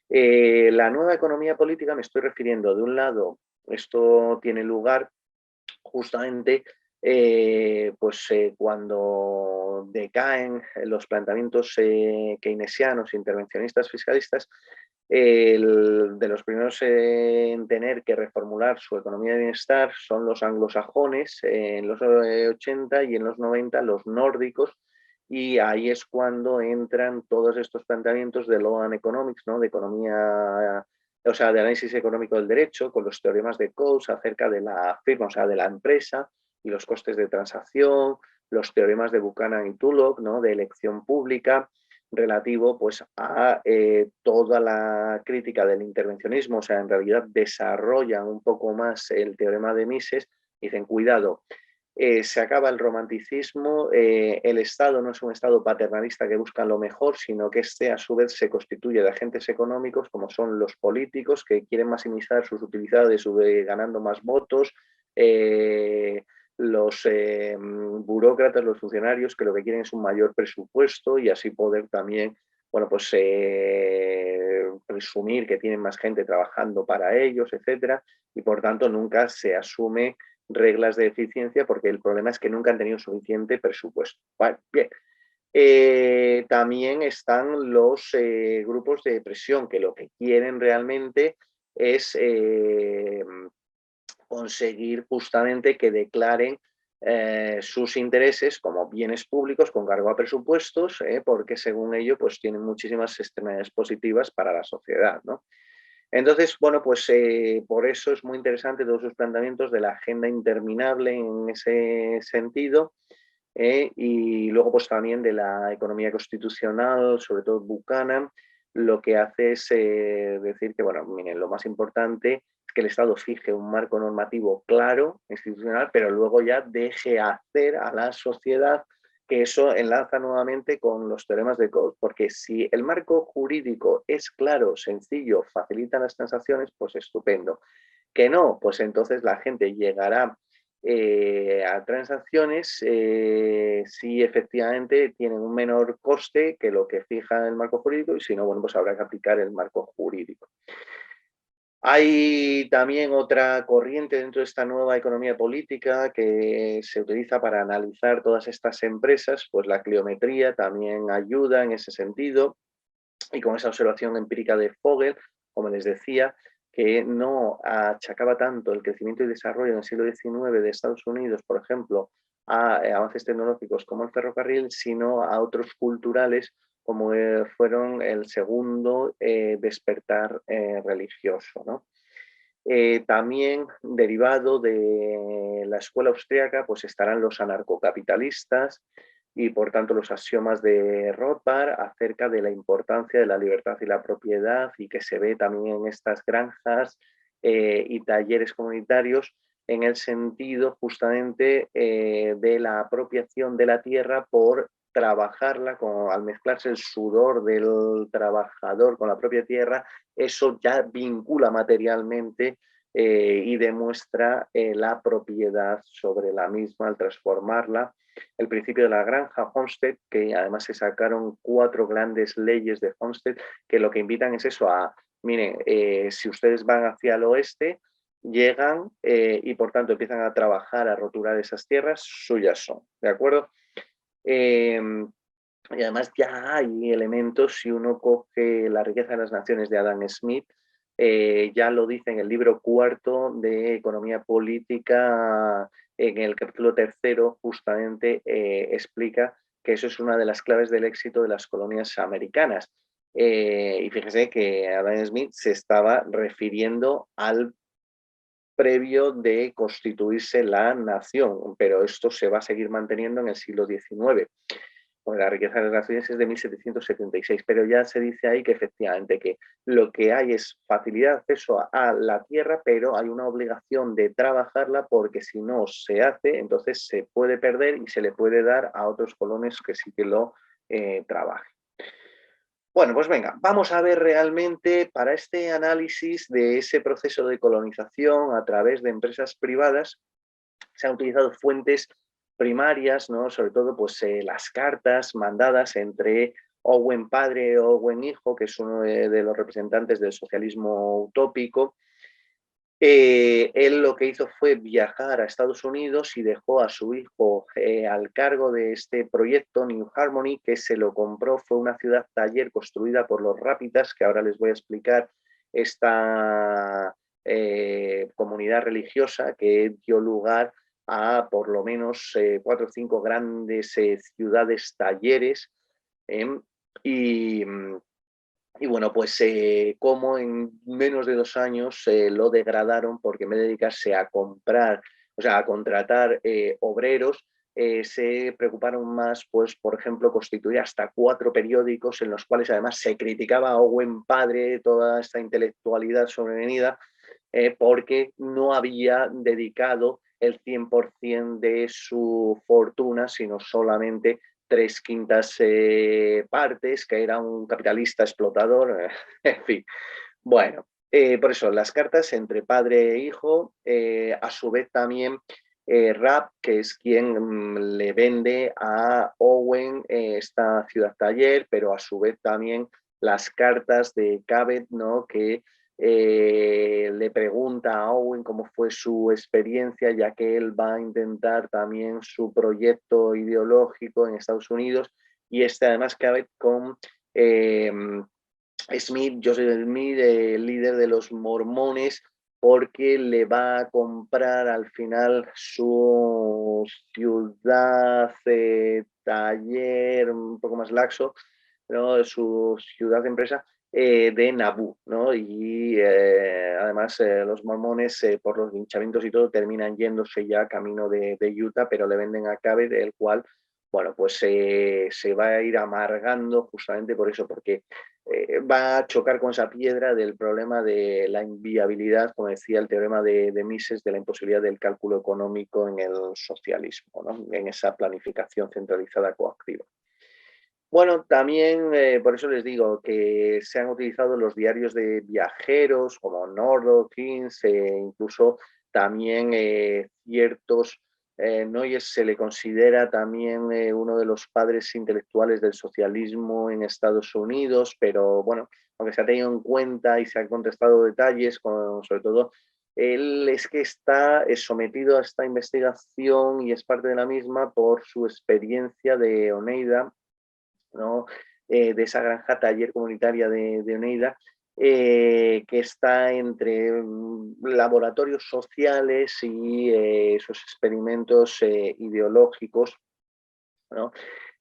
La nueva economía política, me estoy refiriendo, de un lado, esto tiene lugar justamente cuando decaen los planteamientos keynesianos, intervencionistas, fiscalistas, de los primeros en tener que reformular su economía de bienestar son los anglosajones en los 80 y en los 90 los nórdicos, y ahí es cuando entran todos estos planteamientos de law and economics, ¿no? De economía, o sea, de análisis económico del derecho, con los teoremas de Coase acerca de la firma, o sea, de la empresa y los costes de transacción, los teoremas de Buchanan y Tulloch, ¿no? De elección pública, relativo pues, a toda la crítica del intervencionismo, o sea, en realidad desarrollan un poco más el teorema de Mises, dicen, cuidado, se acaba el romanticismo, el Estado no es un Estado paternalista que busca lo mejor, sino que este a su vez se constituye de agentes económicos como son los políticos que quieren maximizar sus utilidades ganando más votos, los burócratas, los funcionarios que lo que quieren es un mayor presupuesto y así poder también, bueno, pues presumir que tienen más gente trabajando para ellos, etcétera, y por tanto nunca se asume reglas de eficiencia porque el problema es que nunca han tenido suficiente presupuesto. Vale, bien. También están los grupos de presión que lo que quieren realmente es conseguir justamente que declaren sus intereses como bienes públicos con cargo a presupuestos, porque según ello pues tienen muchísimas externalidades positivas para la sociedad, ¿no? Entonces, bueno, pues por eso es muy interesante todos sus planteamientos de la agenda interminable en ese sentido, y luego pues también de la economía constitucional, sobre todo Buchanan, lo que hace es decir que, bueno, miren, lo más importante es que el Estado fije un marco normativo claro, institucional, pero luego ya deje hacer a la sociedad, que eso enlaza nuevamente con los teoremas de Coase, porque si el marco jurídico es claro, sencillo, facilita las transacciones, pues estupendo. Que no, pues entonces la gente llegará a transacciones si efectivamente tienen un menor coste que lo que fija el marco jurídico y si no, bueno, pues habrá que aplicar el marco jurídico. Hay también otra corriente dentro de esta nueva economía política que se utiliza para analizar todas estas empresas, pues la cliometría también ayuda en ese sentido y con esa observación empírica de Fogel, como les decía, que no achacaba tanto el crecimiento y desarrollo en el siglo XIX de Estados Unidos, por ejemplo, a avances tecnológicos como el ferrocarril, sino a otros culturales como fueron el segundo despertar religioso, ¿no? También derivado de la escuela austríaca pues estarán los anarcocapitalistas y por tanto los axiomas de Rothbard acerca de la importancia de la libertad y la propiedad y que se ve también en estas granjas y talleres comunitarios en el sentido justamente de la apropiación de la tierra por trabajarla, al mezclarse el sudor del trabajador con la propia tierra, eso ya vincula materialmente y demuestra la propiedad sobre la misma al transformarla. El principio de la granja, Homestead, que además se sacaron 4 grandes leyes de Homestead, que lo que invitan es eso a, miren, si ustedes van hacia el oeste, llegan y por tanto empiezan a trabajar, a roturar esas tierras, suyas son, ¿de acuerdo? Y además ya hay elementos, si uno coge La riqueza de las naciones de Adam Smith, ya lo dice en el libro 4 de Economía Política, en el capítulo 3, justamente explica que eso es una de las claves del éxito de las colonias americanas. Y fíjese que Adam Smith se estaba refiriendo al previo de constituirse la nación, pero esto se va a seguir manteniendo en el siglo XIX. Bueno, la riqueza de las naciones es de 1776, pero ya se dice ahí que efectivamente que lo que hay es facilidad de acceso a la tierra, pero hay una obligación de trabajarla porque si no se hace, entonces se puede perder y se le puede dar a otros colonos que sí que lo trabajen. Bueno, pues venga, vamos a ver realmente para este análisis de ese proceso de colonización a través de empresas privadas, se han utilizado fuentes primarias, ¿no? Sobre todo pues, las cartas mandadas entre Owen padre y Owen hijo, que es uno de los representantes del socialismo utópico. Él lo que hizo fue viajar a Estados Unidos y dejó a su hijo al cargo de este proyecto New Harmony, que se lo compró, fue una ciudad taller construida por los Rápitas, que ahora les voy a explicar esta comunidad religiosa que dio lugar a por lo menos 4 o 5 grandes ciudades talleres. Y, y bueno, pues como en menos de 2 años lo degradaron porque en vez de dedicarse a comprar, o sea, a contratar obreros, se preocuparon más, pues, por ejemplo, constituir hasta 4 periódicos en los cuales además se criticaba a Owen padre, toda esta intelectualidad sobrevenida, porque no había dedicado el 100% de su fortuna, sino solamente 3/5 partes, que era un capitalista explotador, en fin. Bueno, por eso las cartas entre padre e hijo, a su vez también Rapp, que es quien le vende a Owen esta ciudad taller, pero a su vez también las cartas de Cabot, ¿no? Que le pregunta a Owen cómo fue su experiencia, ya que él va a intentar también su proyecto ideológico en Estados Unidos, y además Cabot con Smith, Joseph Smith, el líder de los mormones, porque le va a comprar al final su ciudad taller, un poco más laxo, ¿no? Su ciudad de empresa de Naboo, ¿no? Y además los mormones, por los linchamientos y todo, terminan yéndose ya camino de Utah, pero le venden a Cabot, el cual, bueno, pues se va a ir amargando justamente por eso, porque va a chocar con esa piedra del problema de la inviabilidad, como decía el teorema de Mises, de la imposibilidad del cálculo económico en el socialismo, ¿no? En esa planificación centralizada coactiva. Bueno, también por eso les digo que se han utilizado los diarios de viajeros como Nordo, Keynes, incluso también ciertos, Noyes se le considera también uno de los padres intelectuales del socialismo en Estados Unidos, pero bueno, aunque se ha tenido en cuenta y se han contestado detalles, sobre todo él es que está sometido a esta investigación y es parte de la misma por su experiencia de Oneida, ¿no? De esa granja taller comunitaria de Oneida, que está entre laboratorios sociales y esos experimentos ideológicos, ¿no?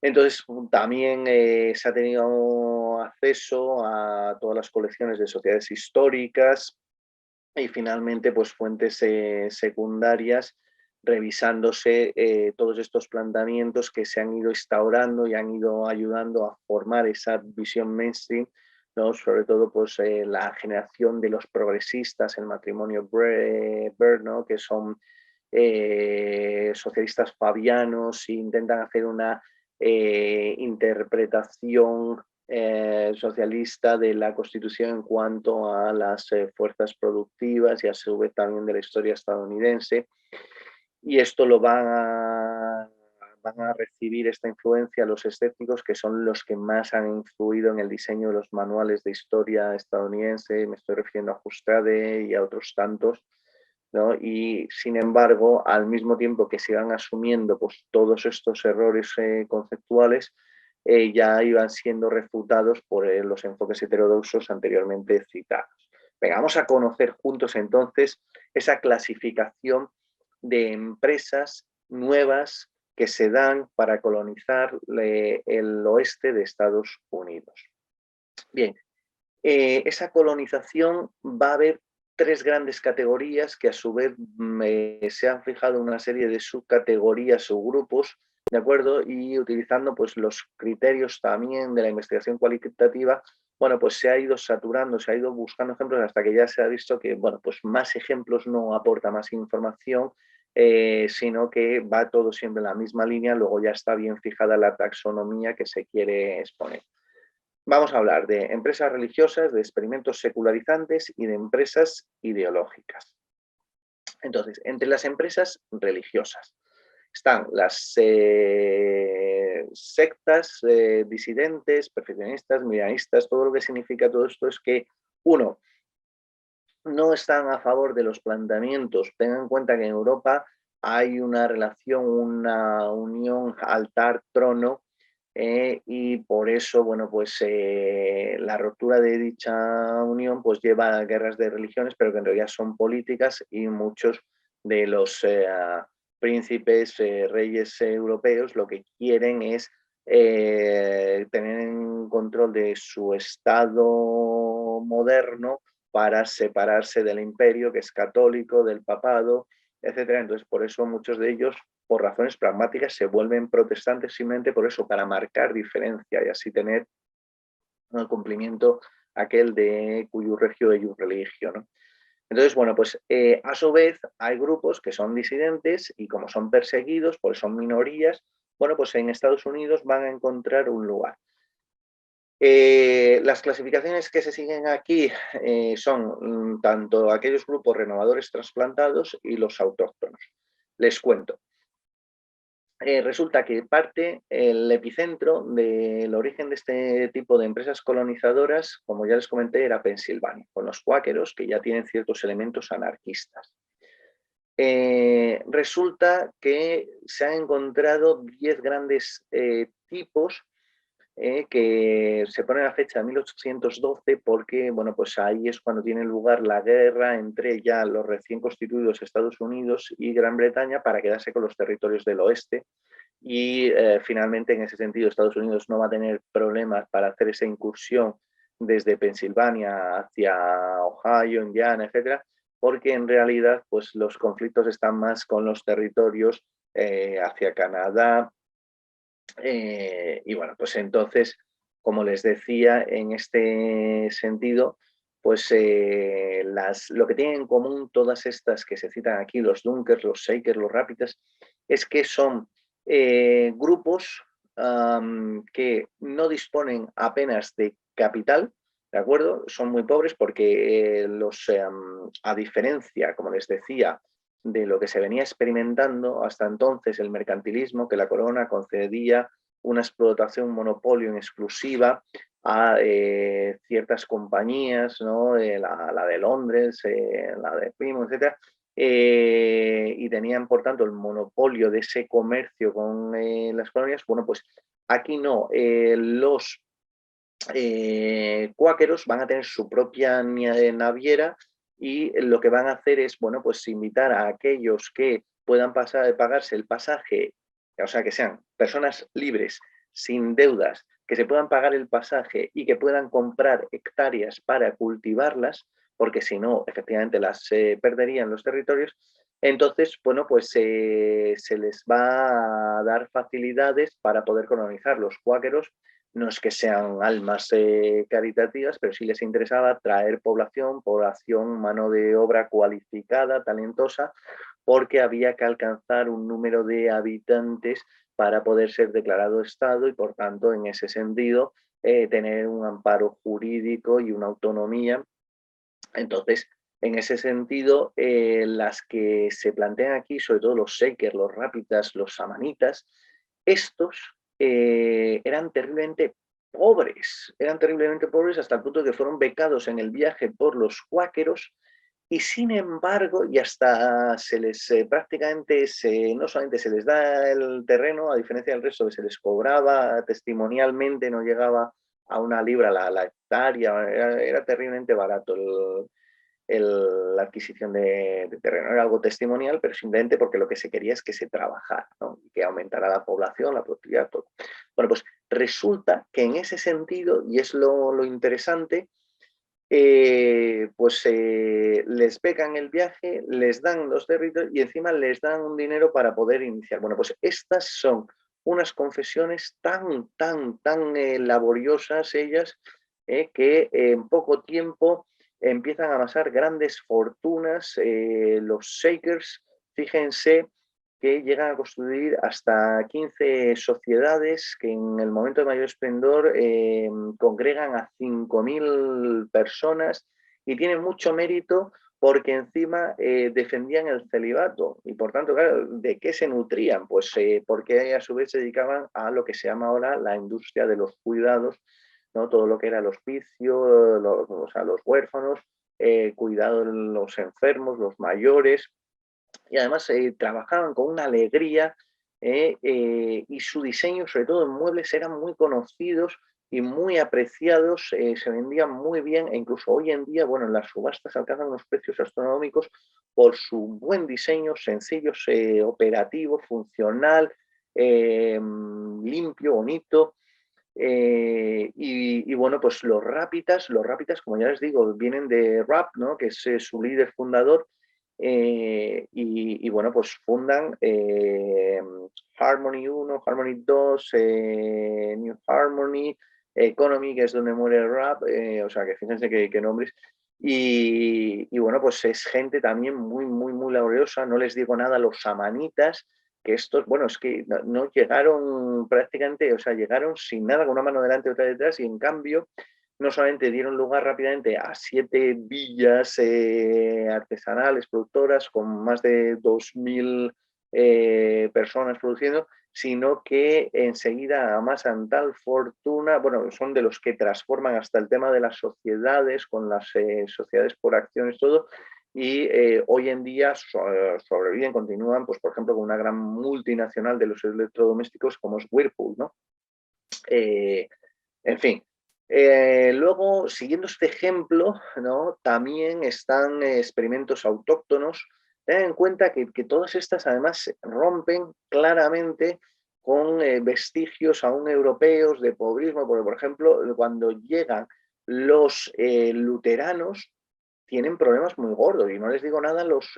Entonces, también se ha tenido acceso a todas las colecciones de sociedades históricas y finalmente, pues fuentes secundarias, revisándose todos estos planteamientos que se han ido instaurando y han ido ayudando a formar esa visión mainstream, ¿no? Sobre todo pues la generación de los progresistas, el matrimonio Bird, ¿no? Que son socialistas fabianos e intentan hacer una interpretación socialista de la Constitución en cuanto a las fuerzas productivas y a su vez también de la historia estadounidense. Y esto lo van a recibir esta influencia los escépticos, que son los que más han influido en el diseño de los manuales de historia estadounidense. Me estoy refiriendo a Justrade y a otros tantos, ¿no? Y sin embargo, al mismo tiempo que se iban asumiendo pues, todos estos errores conceptuales, ya iban siendo refutados por los enfoques heterodoxos anteriormente citados. Venga, vamos a conocer juntos entonces esa clasificación de empresas nuevas que se dan para colonizar el oeste de Estados Unidos. Bien, esa colonización va a haber 3 grandes categorías que a su vez se han fijado una serie de subcategorías, subgrupos, ¿de acuerdo? Y utilizando pues los criterios también de la investigación cualitativa, bueno, pues se ha ido saturando, se ha ido buscando ejemplos hasta que ya se ha visto que, bueno, pues más ejemplos no aporta más información, sino que va todo siempre en la misma línea, luego ya está bien fijada la taxonomía que se quiere exponer. Vamos a hablar de empresas religiosas, de experimentos secularizantes y de empresas ideológicas. Entonces, entre las empresas religiosas están las sectas disidentes, perfeccionistas, milenaristas. Todo lo que significa todo esto es que, uno, no están a favor de los planteamientos. Tengan en cuenta que en Europa hay una relación, una unión altar-trono, y por eso, bueno, pues la ruptura de dicha unión pues lleva a guerras de religiones, pero que en realidad son políticas, y muchos de los príncipes, reyes europeos lo que quieren es tener en control de su estado moderno para separarse del imperio, que es católico, del papado, etcétera. Entonces, por eso muchos de ellos por razones pragmáticas se vuelven protestantes simplemente por eso, para marcar diferencia y así tener el cumplimiento aquel de cuyo regio de ius religio, ¿no? Entonces, bueno, pues a su vez hay grupos que son disidentes y como son perseguidos, pues son minorías, bueno, pues en Estados Unidos van a encontrar un lugar. Las clasificaciones que se siguen aquí son tanto aquellos grupos renovadores trasplantados y los autóctonos. Les cuento. Resulta que el epicentro del origen de este tipo de empresas colonizadoras, como ya les comenté, era Pensilvania, con los cuáqueros que ya tienen ciertos elementos anarquistas. Resulta que se han encontrado 10 grandes tipos que se pone la fecha de 1812 porque, bueno, pues ahí es cuando tiene lugar la guerra entre ya los recién constituidos Estados Unidos y Gran Bretaña para quedarse con los territorios del oeste y finalmente en ese sentido Estados Unidos no va a tener problemas para hacer esa incursión desde Pensilvania hacia Ohio, Indiana, etcétera, porque en realidad pues los conflictos están más con los territorios hacia Canadá, y bueno, pues entonces, como les decía, en este sentido, pues lo que tienen en común todas estas que se citan aquí, los Dunkers, los Shakers, los Rapidas, es que son grupos que no disponen apenas de capital, ¿de acuerdo? Son muy pobres porque a diferencia, como les decía, de lo que se venía experimentando hasta entonces, el mercantilismo, que la corona concedía una explotación, un monopolio en exclusiva a ciertas compañías, ¿no? La de Londres, la de Plymouth, etc. Y tenían, por tanto, el monopolio de ese comercio con las colonias. Bueno, pues aquí no. Los cuáqueros van a tener su propia naviera y lo que van a hacer es, bueno, pues invitar a aquellos que puedan pagarse el pasaje, o sea, que sean personas libres, sin deudas, que se puedan pagar el pasaje y que puedan comprar hectáreas para cultivarlas, porque si no, efectivamente las perderían los territorios. Entonces, bueno, pues se les va a dar facilidades para poder colonizar. Los cuáqueros no es que sean almas caritativas, pero sí les interesaba traer población, mano de obra cualificada, talentosa, porque había que alcanzar un número de habitantes para poder ser declarado Estado y, por tanto, en ese sentido, tener un amparo jurídico y una autonomía. Entonces, en ese sentido, las que se plantean aquí, sobre todo los Shakers, los Rapidas, los Samanitas, estos eran terriblemente pobres hasta el punto de que fueron becados en el viaje por los cuáqueros y sin embargo, y hasta se les prácticamente, no solamente se les da el terreno, a diferencia del resto que se les cobraba testimonialmente, no llegaba a una libra la hectárea, era terriblemente barato la adquisición de terreno. Era algo testimonial, pero simplemente porque lo que se quería es que se trabajara, ¿no? Y que aumentara la población, la productividad, todo. Bueno, pues resulta que en ese sentido, y es lo interesante, les becan el viaje, les dan los territorios y encima les dan un dinero para poder iniciar. Bueno, pues estas son unas confesiones tan laboriosas ellas, que en poco tiempo empiezan a amasar grandes fortunas. Los Shakers, fíjense, que llegan a construir hasta 15 sociedades que en el momento de mayor esplendor congregan a 5.000 personas y tienen mucho mérito porque encima defendían el celibato y por tanto, claro, ¿de qué se nutrían? Pues porque a su vez se dedicaban a lo que se llama ahora la industria de los cuidados, ¿no? Todo lo que era el hospicio, los huérfanos, cuidado de los enfermos, los mayores, y además trabajaban con una alegría y su diseño, sobre todo en muebles, eran muy conocidos y muy apreciados, se vendían muy bien e incluso hoy en día, bueno, en las subastas alcanzan unos precios astronómicos por su buen diseño, sencillo, operativo, funcional, limpio, bonito. Y bueno, pues los Rápidas, como ya les digo, vienen de Rapp, ¿no? Que es su líder fundador, y bueno, pues fundan Harmony 1, Harmony 2, New Harmony, Economy, que es donde muere Rap, o sea que fíjense qué nombres. Y bueno, pues es gente también muy, muy, muy laboriosa. No les digo nada a los samanitas, que estos, bueno, es que no llegaron prácticamente, o sea, llegaron sin nada, con una mano delante y otra detrás, y en cambio no solamente dieron lugar rápidamente a 7 villas artesanales, productoras, con más de 2.000 personas produciendo, sino que enseguida amasan tal fortuna, bueno, son de los que transforman hasta el tema de las sociedades, con las sociedades por acciones, todo, y hoy en día sobreviven, continúan, pues por ejemplo, con una gran multinacional de los electrodomésticos como es Whirlpool, ¿no? En fin, luego, siguiendo este ejemplo, ¿no? También están experimentos autóctonos. Ten en cuenta que todas estas además rompen claramente con vestigios aún europeos de pobrismo, porque por ejemplo, cuando llegan los luteranos, tienen problemas muy gordos, y no les digo nada a los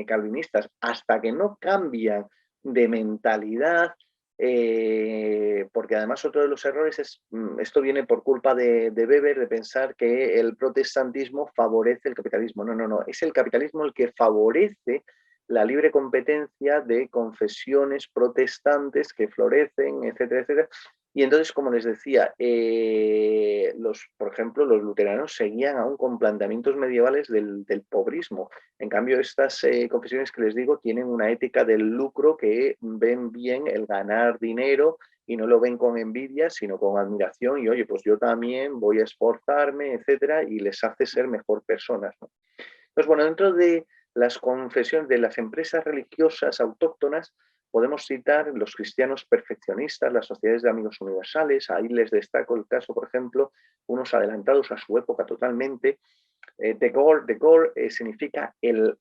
calvinistas, hasta que no cambian de mentalidad, porque además otro de los errores es, esto viene por culpa de Weber, de pensar que el protestantismo favorece el capitalismo. No, no, no, es el capitalismo el que favorece la libre competencia de confesiones protestantes que florecen, etcétera, etcétera. Y entonces, como les decía, por ejemplo, los luteranos seguían aún con planteamientos medievales del pobrismo. En cambio, estas confesiones que les digo tienen una ética del lucro, que ven bien el ganar dinero y no lo ven con envidia, sino con admiración y, oye, pues yo también voy a esforzarme, etcétera, y les hace ser mejor personas, ¿no? Entonces, bueno, dentro de las confesiones de las empresas religiosas autóctonas, podemos citar los cristianos perfeccionistas, las sociedades de amigos universales. Ahí les destaco el caso, por ejemplo, unos adelantados a su época totalmente. De Gaulle significa el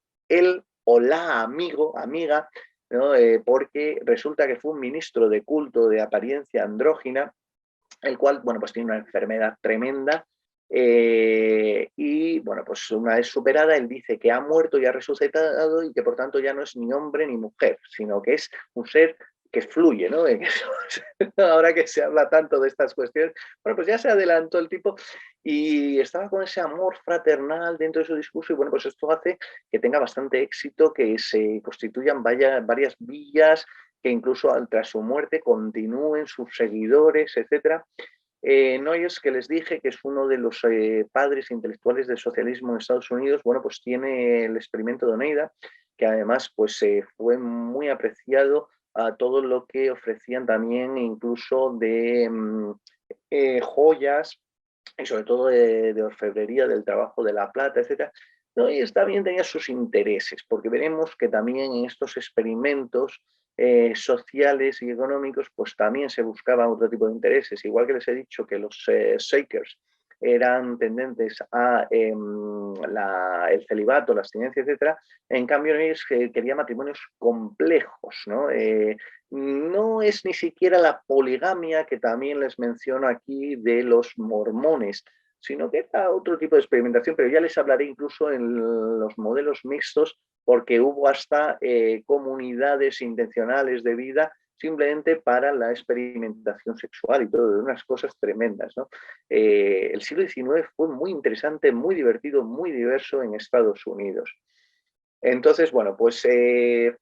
o la amigo, amiga, ¿no? Porque resulta que fue un ministro de culto de apariencia andrógina, el cual, bueno, pues tiene una enfermedad tremenda, y bueno, pues una vez superada, él dice que ha muerto y ha resucitado, y que por tanto ya no es ni hombre ni mujer, sino que es un ser que fluye, ¿no? Ahora que se habla tanto de estas cuestiones, bueno, pues ya se adelantó el tipo y estaba con ese amor fraternal dentro de su discurso, y bueno, pues esto hace que tenga bastante éxito, que se constituyan varias villas, que incluso tras su muerte continúen sus seguidores, etcétera. Noyes, que les dije que es uno de los padres intelectuales del socialismo en Estados Unidos, bueno, pues tiene el experimento de Oneida, que además pues fue muy apreciado a todo lo que ofrecían también, incluso de joyas, y sobre todo de orfebrería, del trabajo de la plata, etcétera. ¿No? Y también tenía sus intereses, porque veremos que también en estos experimentos sociales y económicos, pues también se buscaban otro tipo de intereses. Igual que les he dicho que los Shakers eran tendentes a el celibato, la abstinencia, etcétera. En cambio, ellos querían matrimonios complejos, ¿no? No es ni siquiera la poligamia que también les menciono aquí de los mormones, sino que era otro tipo de experimentación, pero ya les hablaré incluso en los modelos mixtos, porque hubo hasta comunidades intencionales de vida simplemente para la experimentación sexual y todo, unas cosas tremendas, ¿no? El siglo XIX fue muy interesante, muy divertido, muy diverso en Estados Unidos. Entonces, bueno, pues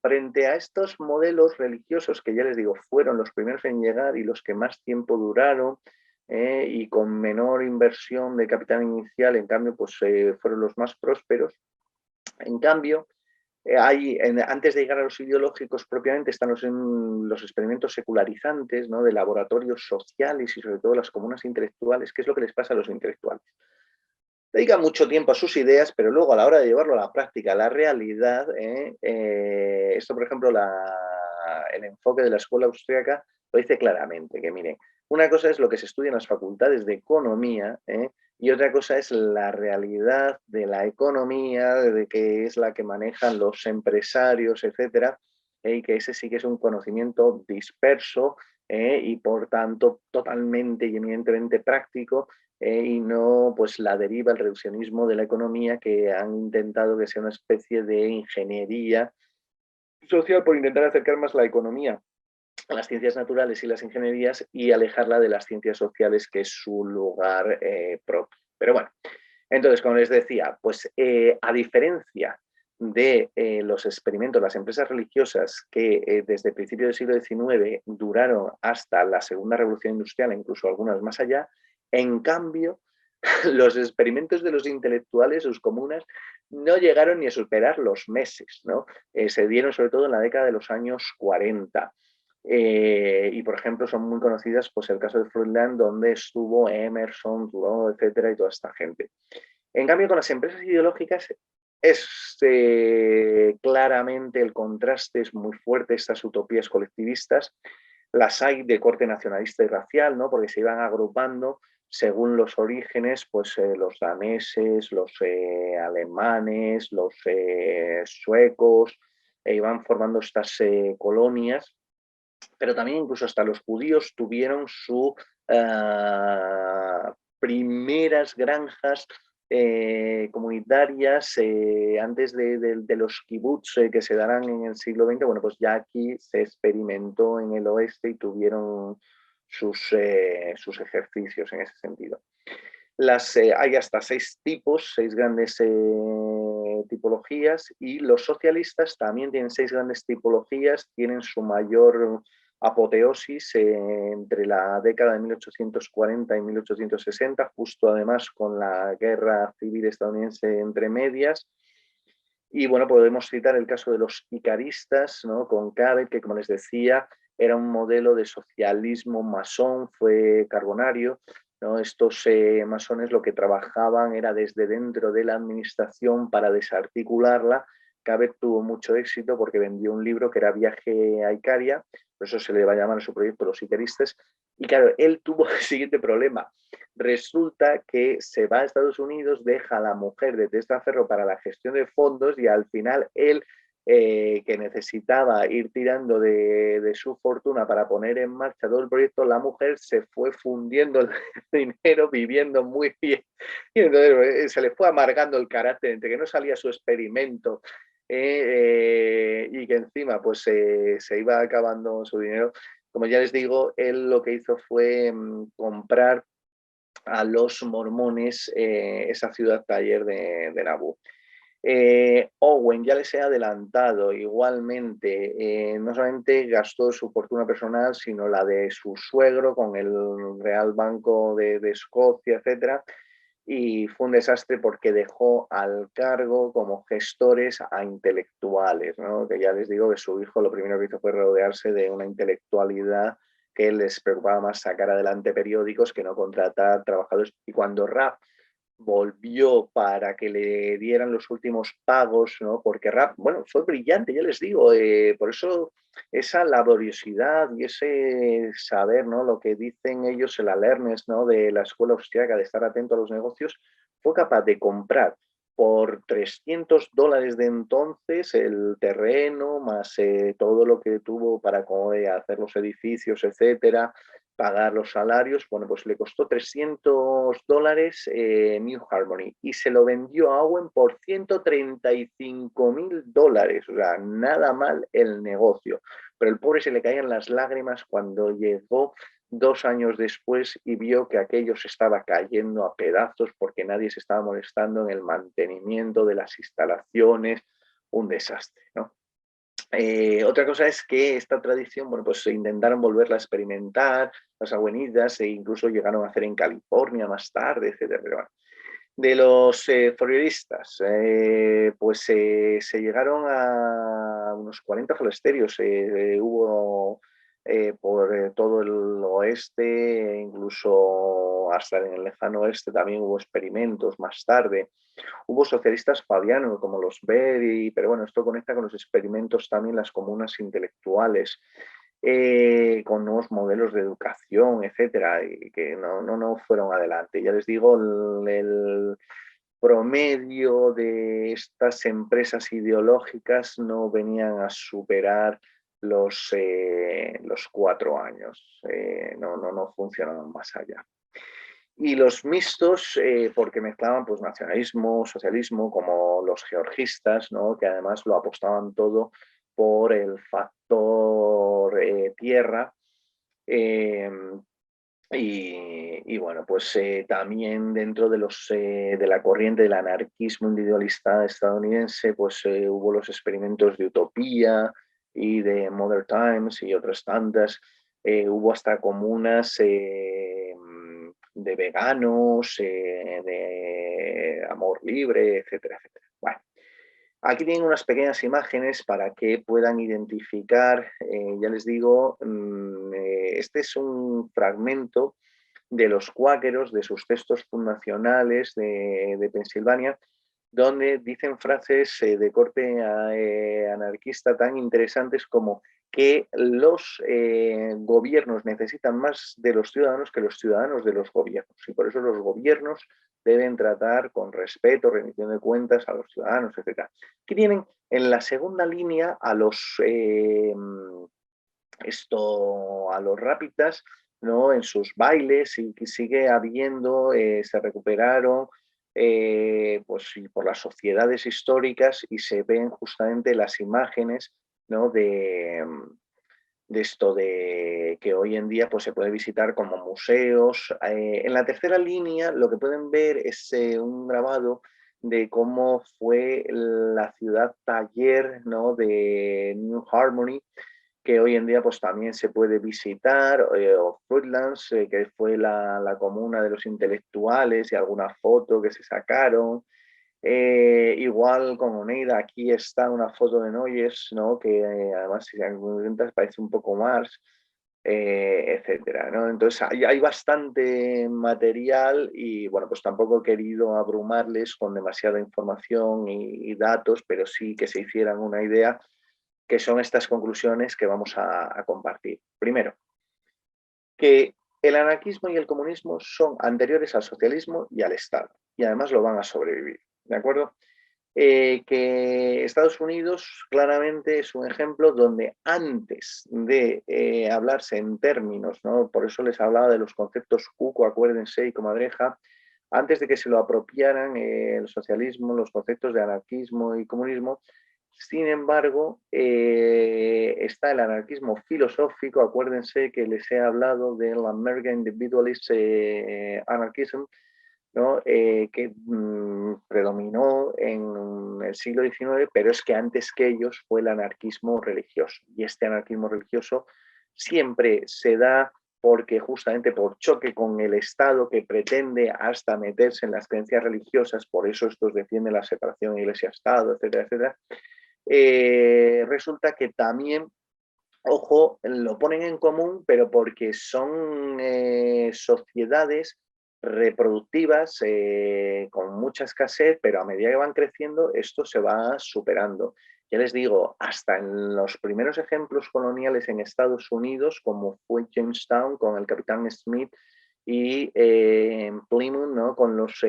frente a estos modelos religiosos, que ya les digo, fueron los primeros en llegar y los que más tiempo duraron, y con menor inversión de capital inicial, en cambio, pues fueron los más prósperos. En cambio, antes de llegar a los ideológicos propiamente, están los experimentos secularizantes, ¿no? De laboratorios sociales y sobre todo las comunas intelectuales. ¿Qué es lo que les pasa a los intelectuales? Dedica mucho tiempo a sus ideas, pero luego a la hora de llevarlo a la práctica, a la realidad, esto, por ejemplo, el enfoque de la escuela austríaca lo dice claramente, que miren, una cosa es lo que se estudia en las facultades de economía, y otra cosa es la realidad de la economía, de que es la que manejan los empresarios, etcétera, y que ese sí que es un conocimiento disperso, y por tanto totalmente y eminentemente práctico, y no pues la deriva, el reduccionismo de la economía, que han intentado que sea una especie de ingeniería social por intentar acercar más la economía a las ciencias naturales y las ingenierías y alejarla de las ciencias sociales, que es su lugar propio. Pero bueno, entonces, como les decía, pues a diferencia de los experimentos, las empresas religiosas que desde el principio del siglo XIX duraron hasta la Segunda Revolución Industrial, incluso algunas más allá, en cambio, los experimentos de los intelectuales, sus comunas, no llegaron ni a superar los meses, ¿no? Se dieron sobre todo en la década de los años 40. Y por ejemplo son muy conocidas pues el caso de Fruitland, donde estuvo Emerson, Thoreau, etcétera, y toda esta gente. En cambio, con las empresas ideológicas es claramente el contraste es muy fuerte, estas utopías colectivistas. Las hay de corte nacionalista y racial, ¿no? Porque se iban agrupando según los orígenes, pues los daneses, los alemanes, los suecos, iban formando estas colonias, pero también incluso hasta los judíos tuvieron sus primeras granjas comunitarias antes de los kibbutz que se darán en el siglo XX. Bueno, pues ya aquí se experimentó en el oeste y tuvieron sus ejercicios en ese sentido. Hay hasta 6 tipos, 6 grandes tipologías, y los socialistas también tienen 6 grandes tipologías, tienen su mayor apoteosis entre la década de 1840 y 1860, justo además con la guerra civil estadounidense entre medias. Y bueno, podemos citar el caso de los icaristas, ¿no? Con Cabot, que como les decía, era un modelo de socialismo masón, fue carbonario, ¿no? Estos masones lo que trabajaban era desde dentro de la administración para desarticularla. Cabot tuvo mucho éxito porque vendió un libro que era Viaje a Icaria, por eso se le va a llamar a su proyecto Los Icaristas. Y claro, él tuvo el siguiente problema. Resulta que se va a Estados Unidos, deja a la mujer de testaferro para la gestión de fondos, y al final él, que necesitaba ir tirando de su fortuna para poner en marcha todo el proyecto, la mujer se fue fundiendo el dinero, viviendo muy bien, y entonces se le fue amargando el carácter entre que no salía su experimento y que encima pues se iba acabando su dinero. Como ya les digo, él lo que hizo fue comprar a los mormones esa ciudad taller de Nauvoo. Owen ya les he adelantado igualmente, no solamente gastó su fortuna personal, sino la de su suegro con el Real Banco de Escocia, etcétera, y fue un desastre porque dejó al cargo como gestores a intelectuales, ¿no? Que ya les digo que su hijo lo primero que hizo fue rodearse de una intelectualidad que les preocupaba más sacar adelante periódicos que no contratar trabajadores. Y cuando Rapp volvió para que le dieran los últimos pagos, ¿no? Porque Rapp, bueno, fue brillante, ya les digo, por eso esa laboriosidad y ese saber, ¿no? Lo que dicen ellos, el alertness, ¿no? De la escuela austriaca, de estar atento a los negocios, fue capaz de comprar por $300 de entonces el terreno, más todo lo que tuvo para hacer los edificios, etcétera, pagar los salarios. Bueno, pues le costó $300 New Harmony, y se lo vendió a Owen por $135,000. O sea, nada mal el negocio. Pero el pobre se le caían las lágrimas cuando llegó 2 años después y vio que aquello se estaba cayendo a pedazos porque nadie se estaba molestando en el mantenimiento de las instalaciones. Un desastre, ¿no? Otra cosa es que esta tradición, bueno, pues intentaron volverla a experimentar, las abuelitas, e incluso llegaron a hacer en California más tarde, etcétera. Pero bueno, de los fourieristas, pues se llegaron a unos 40 foresterios. Hubo por todo el oeste, incluso hasta en el lejano oeste también hubo experimentos más tarde. Hubo socialistas fabianos como los Berry, pero bueno, esto conecta con los experimentos también, las comunas intelectuales, con nuevos modelos de educación, etcétera, y que no fueron adelante. Ya les digo, el promedio de estas empresas ideológicas no venían a superar los 4 años. No funcionaban más allá. Y los mixtos, porque mezclaban pues, nacionalismo, socialismo, como los georgistas, ¿no? Que además lo apostaban todo por el factor tierra. Eh, y bueno, pues también dentro de la corriente del anarquismo individualista estadounidense, pues hubo los experimentos de Utopía y de Modern Times y otras tantas. Hubo hasta comunas de veganos, de amor libre, etcétera, etcétera. Bueno, aquí tienen unas pequeñas imágenes para que puedan identificar, ya les digo, este es un fragmento de los cuáqueros, de sus textos fundacionales de Pensilvania, donde dicen frases de corte anarquista tan interesantes como que los gobiernos necesitan más de los ciudadanos que los ciudadanos de los gobiernos. Y por eso los gobiernos deben tratar con respeto, rendición de cuentas a los ciudadanos, etc. Aquí tienen en la segunda línea a los rápidas, ¿no? En sus bailes y que sigue habiendo, se recuperaron pues, por las sociedades históricas y se ven justamente las imágenes, ¿no? de esto de que hoy en día pues, se puede visitar como museos. En la tercera línea lo que pueden ver es un grabado de cómo fue la ciudad taller, ¿no? de New Harmony, que hoy en día pues también se puede visitar, o Fruitlands, que fue la comuna de los intelectuales y alguna foto que se sacaron. Igual con Oneida, aquí está una foto de Noyes, ¿no? Que además si se encuentras parece un poco más, etcétera, ¿no? Entonces hay bastante material y bueno, pues tampoco he querido abrumarles con demasiada información y datos, pero sí que se hicieran una idea, que son estas conclusiones que vamos a compartir. Primero, que el anarquismo y el comunismo son anteriores al socialismo y al Estado, y además lo van a sobrevivir, ¿de acuerdo? Que Estados Unidos claramente es un ejemplo donde antes de hablarse en términos, ¿no? Por eso les hablaba de los conceptos cuco, acuérdense, y comadreja, antes de que se lo apropiaran el socialismo, los conceptos de anarquismo y comunismo. Sin embargo, está el anarquismo filosófico. Acuérdense que les he hablado del American Individualist Anarchism, ¿no? Que predominó en el siglo XIX, pero es que antes que ellos fue el anarquismo religioso. Y este anarquismo religioso siempre se da porque justamente por choque con el Estado, que pretende hasta meterse en las creencias religiosas, por eso estos defienden la separación iglesia-estado, etcétera, etcétera. Resulta que también, ojo, lo ponen en común, pero porque son sociedades reproductivas con mucha escasez, pero a medida que van creciendo esto se va superando. Ya les digo, hasta en los primeros ejemplos coloniales en Estados Unidos, como fue Jamestown con el capitán Smith y Plymouth, ¿no? con los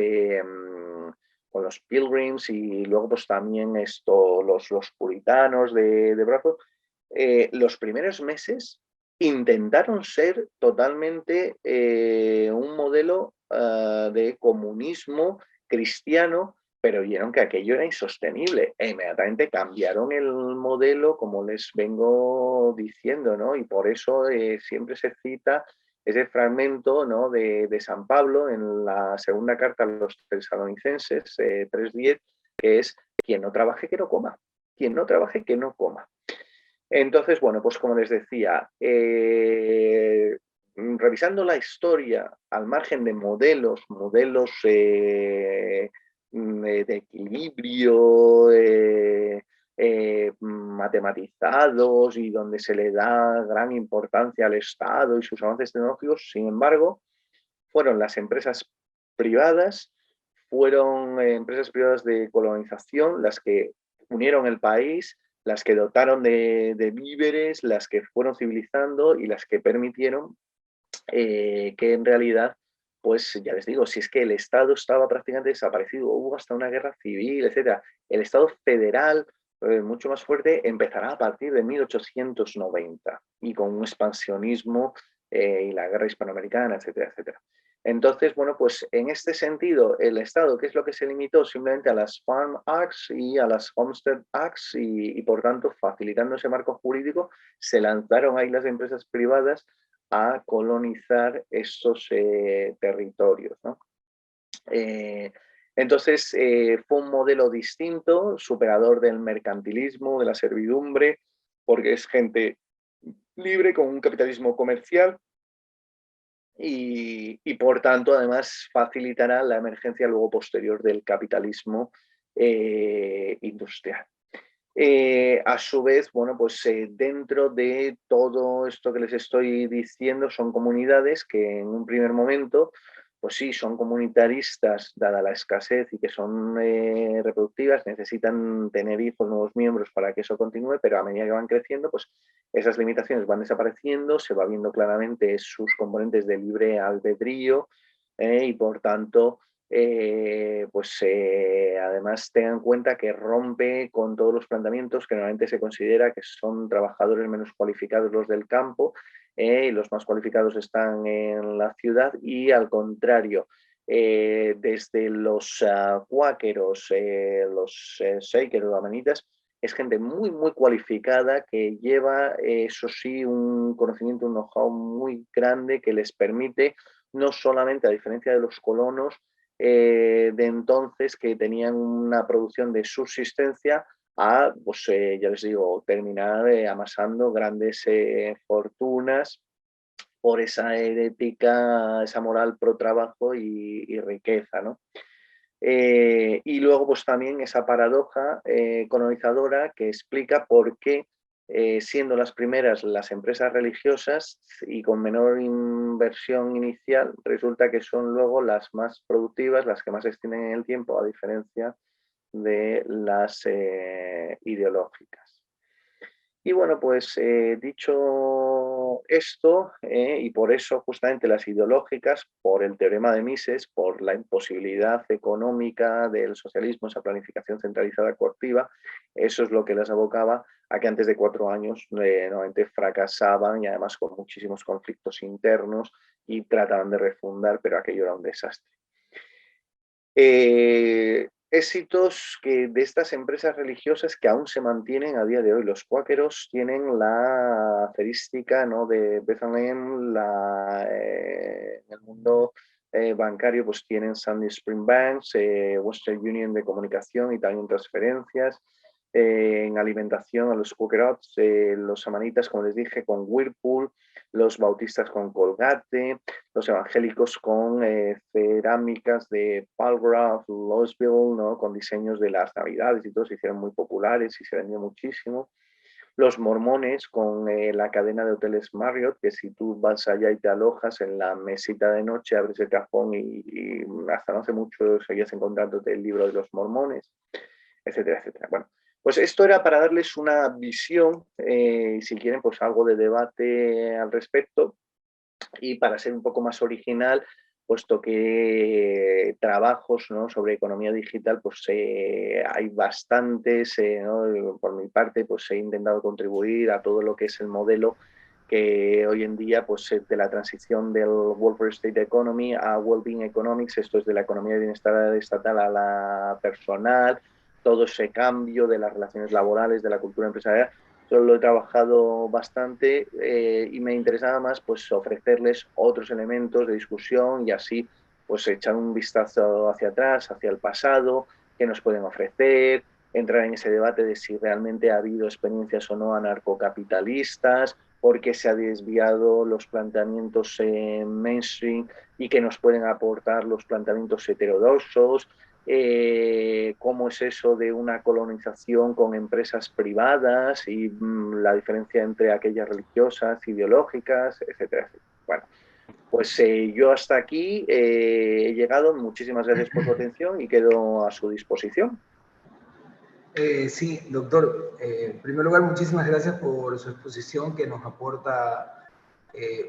Pilgrims y luego pues también los puritanos de Bradford, los primeros meses intentaron ser totalmente un modelo de comunismo cristiano, pero vieron que aquello era insostenible e inmediatamente cambiaron el modelo, como les vengo diciendo, ¿no? Y por eso siempre se cita ese fragmento, ¿no? de San Pablo en la segunda carta a los tesalonicenses, 3:10, que es: quien no trabaje, que no coma. Quien no trabaje, que no coma. Entonces, bueno, pues como les decía, revisando la historia al margen de modelos de equilibrio matematizados y donde se le da gran importancia al Estado y sus avances tecnológicos, sin embargo, fueron las empresas privadas, fueron empresas privadas de colonización las que unieron el país, las que dotaron de víveres, las que fueron civilizando y las que permitieron que en realidad, pues ya les digo, si es que el Estado estaba prácticamente desaparecido, hubo hasta una guerra civil, etcétera. El Estado federal mucho más fuerte, empezará a partir de 1890 y con un expansionismo y la guerra hispanoamericana, etcétera, etcétera. Entonces, bueno, pues en este sentido, el Estado, ¿qué es lo que se limitó? Simplemente a las Farm Acts y a las Homestead Acts y por tanto, facilitando ese marco jurídico, se lanzaron ahí las empresas privadas a colonizar esos territorios, ¿no? Entonces, fue un modelo distinto, superador del mercantilismo, de la servidumbre, porque es gente libre con un capitalismo comercial y por tanto, además, facilitará la emergencia luego posterior del capitalismo industrial. A su vez, bueno, pues dentro de todo esto que les estoy diciendo son comunidades que en un primer momento, pues sí, son comunitaristas dada la escasez y que son reproductivas, necesitan tener hijos, nuevos miembros para que eso continúe, pero a medida que van creciendo, pues esas limitaciones van desapareciendo, se va viendo claramente sus componentes de libre albedrío y por tanto además tengan en cuenta que rompe con todos los planteamientos que normalmente se considera que son trabajadores menos cualificados los del campo y los más cualificados están en la ciudad y al contrario, desde los cuáqueros, los Shakers, los amanitas, es gente muy, muy cualificada que lleva, eso sí, un conocimiento, un know-how muy grande que les permite no solamente, a diferencia de los colonos, de entonces que tenían una producción de subsistencia a, pues ya les digo, terminar amasando grandes fortunas por esa ética, esa moral pro trabajo y riqueza, ¿no? Y luego pues también esa paradoja colonizadora que explica por qué siendo las primeras las empresas religiosas y con menor inversión inicial, resulta que son luego las más productivas, las que más se extienden en el tiempo, a diferencia de las ideológicas. Y bueno, pues dicho esto, y por eso justamente las ideológicas, por el teorema de Mises, por la imposibilidad económica del socialismo, esa planificación centralizada coactiva, eso es lo que las abocaba a que antes de 4 años normalmente fracasaban y además con muchísimos conflictos internos y trataban de refundar, pero aquello era un desastre. Éxitos que de estas empresas religiosas que aún se mantienen a día de hoy. Los cuáqueros tienen la cerística, ¿no?, de Bethlehem, en el mundo bancario pues tienen Sandy Spring Banks, Western Union de comunicación y también transferencias. En alimentación a los Quakerots, los amanitas, como les dije, con Whirlpool, los bautistas con Colgate, los evangélicos con cerámicas de Palgrave, Louisville, ¿no?, con diseños de las navidades y todo, se hicieron muy populares y se vendió muchísimo. Los mormones con la cadena de hoteles Marriott, que si tú vas allá y te alojas en la mesita de noche, abres el cajón y hasta no hace mucho seguías encontrándote el libro de los mormones, etcétera, etcétera. Bueno, pues esto era para darles una visión, si quieren, pues algo de debate al respecto. Y para ser un poco más original, puesto que trabajos, ¿no?, sobre economía digital, pues hay bastantes, ¿no? Por mi parte, pues he intentado contribuir a todo lo que es el modelo que hoy en día, pues de la transición del welfare state economy a well-being economics, esto es de la economía de bienestar estatal a la personal, todo ese cambio de las relaciones laborales, de la cultura empresarial. Yo lo he trabajado bastante y me interesaba más pues ofrecerles otros elementos de discusión y así pues echar un vistazo hacia atrás, hacia el pasado, qué nos pueden ofrecer, entrar en ese debate de si realmente ha habido experiencias o no anarcocapitalistas, por qué se han desviado los planteamientos mainstream y qué nos pueden aportar los planteamientos heterodoxos, cómo es eso de una colonización con empresas privadas y la diferencia entre aquellas religiosas, ideológicas, etcétera, etcétera. Bueno, pues yo hasta aquí he llegado. Muchísimas gracias por su atención y quedo a su disposición. Sí, doctor. En primer lugar, muchísimas gracias por su exposición que nos aporta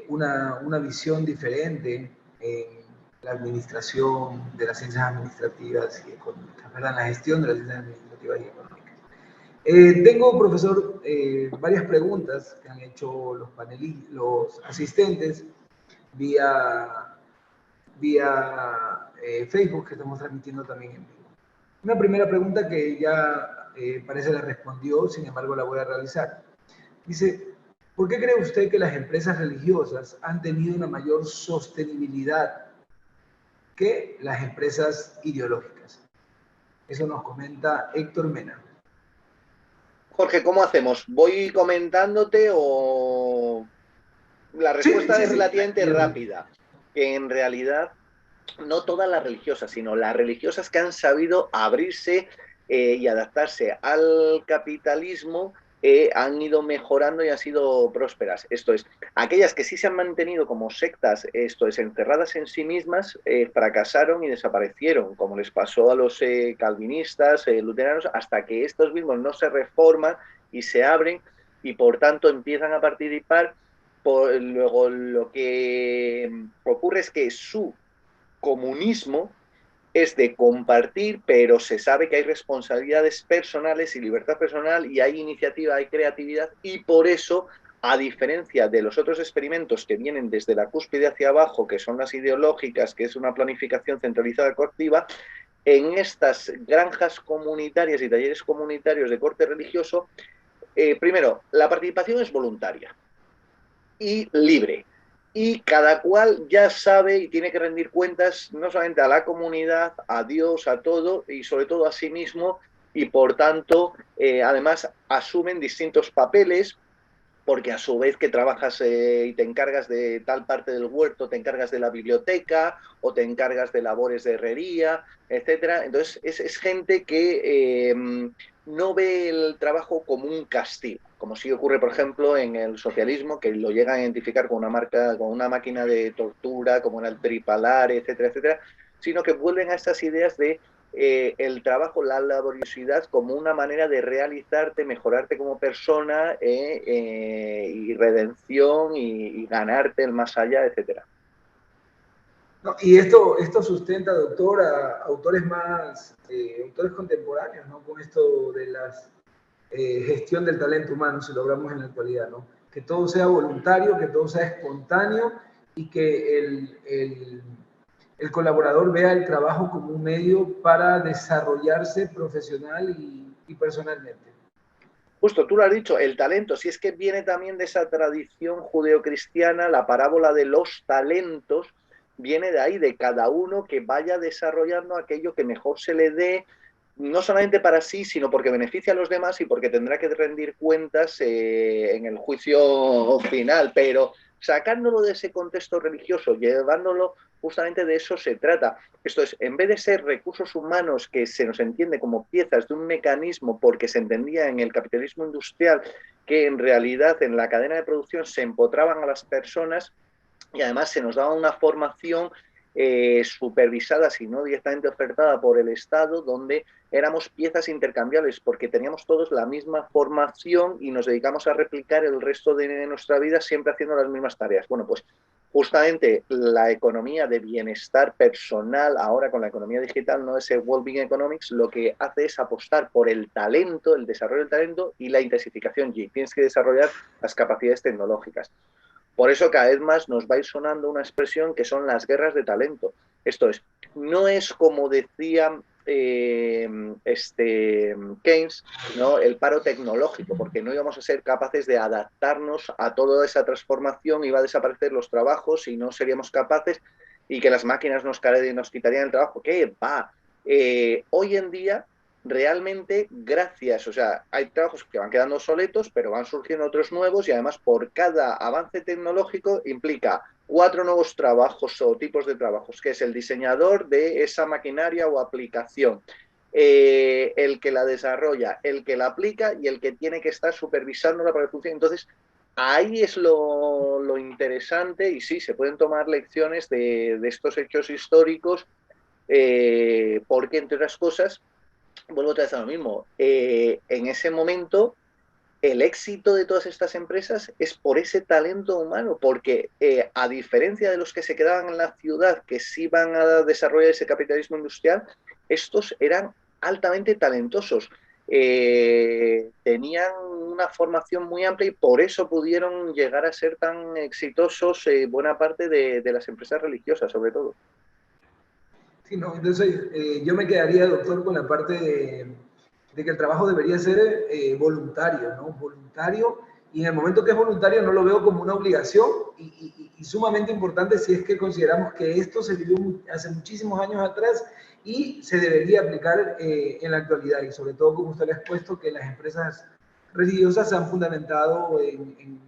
una visión diferente en la administración de las ciencias administrativas y económicas, ¿verdad? En la gestión de las ciencias administrativas y económicas. Tengo, profesor, varias preguntas que han hecho los asistentes vía, Facebook, que estamos transmitiendo también en vivo. Una primera pregunta que ya parece la respondió, sin embargo la voy a realizar. Dice, ¿por qué cree usted que las empresas religiosas han tenido una mayor sostenibilidad que las empresas ideológicas? Eso nos comenta Héctor Mena. Jorge, ¿cómo hacemos? ¿Voy comentándote o...? La Sí, respuesta sí, es sí. relativamente rápida, que en realidad no todas las religiosas, sino las religiosas que han sabido abrirse y adaptarse al capitalismo han ido mejorando y han sido prósperas. Esto es, aquellas que sí se han mantenido como sectas, esto es, encerradas en sí mismas, fracasaron y desaparecieron, como les pasó a los calvinistas, luteranos, hasta que estos mismos no se reforman y se abren y por tanto empiezan a participar. Luego lo que ocurre es que su comunismo es de compartir, pero se sabe que hay responsabilidades personales y libertad personal y hay iniciativa, hay creatividad y por eso, a diferencia de los otros experimentos que vienen desde la cúspide hacia abajo, que son las ideológicas, que es una planificación centralizada coactiva, en estas granjas comunitarias y talleres comunitarios de corte religioso, primero, la participación es voluntaria y libre. Y cada cual ya sabe y tiene que rendir cuentas no solamente a la comunidad, a Dios, a todo y sobre todo a sí mismo y por tanto además asumen distintos papeles porque a su vez que trabajas y te encargas de tal parte del huerto, te encargas de la biblioteca o te encargas de labores de herrería, etcétera. Entonces es gente que no ve el trabajo como un castigo, como sí ocurre, por ejemplo, en el socialismo, que lo llegan a identificar con con una máquina de tortura, como en el tripalar, etcétera, etcétera, sino que vuelven a estas ideas de el trabajo, la laboriosidad como una manera de realizarte, mejorarte como persona y redención y ganarte el más allá, etcétera. No, y esto sustenta, doctor, a autores autores contemporáneos, ¿no? Con esto de la gestión del talento humano, si lo hablamos en la actualidad, ¿no? Que todo sea voluntario, que todo sea espontáneo y que el colaborador vea el trabajo como un medio para desarrollarse profesional y personalmente. Justo, tú lo has dicho, el talento, si es que viene también de esa tradición judeocristiana, la parábola de los talentos, viene de ahí, de cada uno que vaya desarrollando aquello que mejor se le dé, no solamente para sí, sino porque beneficia a los demás y porque tendrá que rendir cuentas en el juicio final, pero sacándolo de ese contexto religioso, llevándolo, justamente de eso se trata. Esto es, en vez de ser recursos humanos que se nos entiende como piezas de un mecanismo porque se entendía en el capitalismo industrial que en realidad en la cadena de producción se empotraban a las personas y además se nos daba una formación supervisada, si no directamente ofertada por el Estado, donde éramos piezas intercambiables porque teníamos todos la misma formación y nos dedicamos a replicar el resto de nuestra vida siempre haciendo las mismas tareas. Bueno, pues justamente la economía de bienestar personal, ahora con la economía digital, no ese well-being economics, lo que hace es apostar por el talento, el desarrollo del talento y la intensificación. Y tienes que desarrollar las capacidades tecnológicas. Por eso cada vez más nos va a ir sonando una expresión que son las guerras de talento. Esto es, no es como decía Keynes, ¿no? El paro tecnológico, porque no íbamos a ser capaces de adaptarnos a toda esa transformación, iba a desaparecer los trabajos y no seríamos capaces y que las máquinas nos quitarían el trabajo. ¿Qué va? Hoy en día realmente gracias, o sea, hay trabajos que van quedando obsoletos, pero van surgiendo otros nuevos y además por cada avance tecnológico implica 4 nuevos trabajos o tipos de trabajos, que es el diseñador de esa maquinaria o aplicación, el que la desarrolla, el que la aplica y el que tiene que estar supervisándola para que funcione. Entonces, ahí es lo interesante y sí, se pueden tomar lecciones de estos hechos históricos porque, entre otras cosas, vuelvo otra vez a lo mismo. En ese momento, el éxito de todas estas empresas es por ese talento humano, porque a diferencia de los que se quedaban en la ciudad, que sí iban a desarrollar ese capitalismo industrial, estos eran altamente talentosos. tenían una formación muy amplia y por eso pudieron llegar a ser tan exitosos buena parte de las empresas religiosas, sobre todo. Sí, no, entonces yo me quedaría, doctor, con la parte de que el trabajo debería ser voluntario, ¿no? Voluntario, y en el momento que es voluntario no lo veo como una obligación y sumamente importante si es que consideramos que esto se vivió hace muchísimos años atrás y se debería aplicar en la actualidad, y sobre todo, como usted le ha expuesto, que las empresas religiosas se han fundamentado en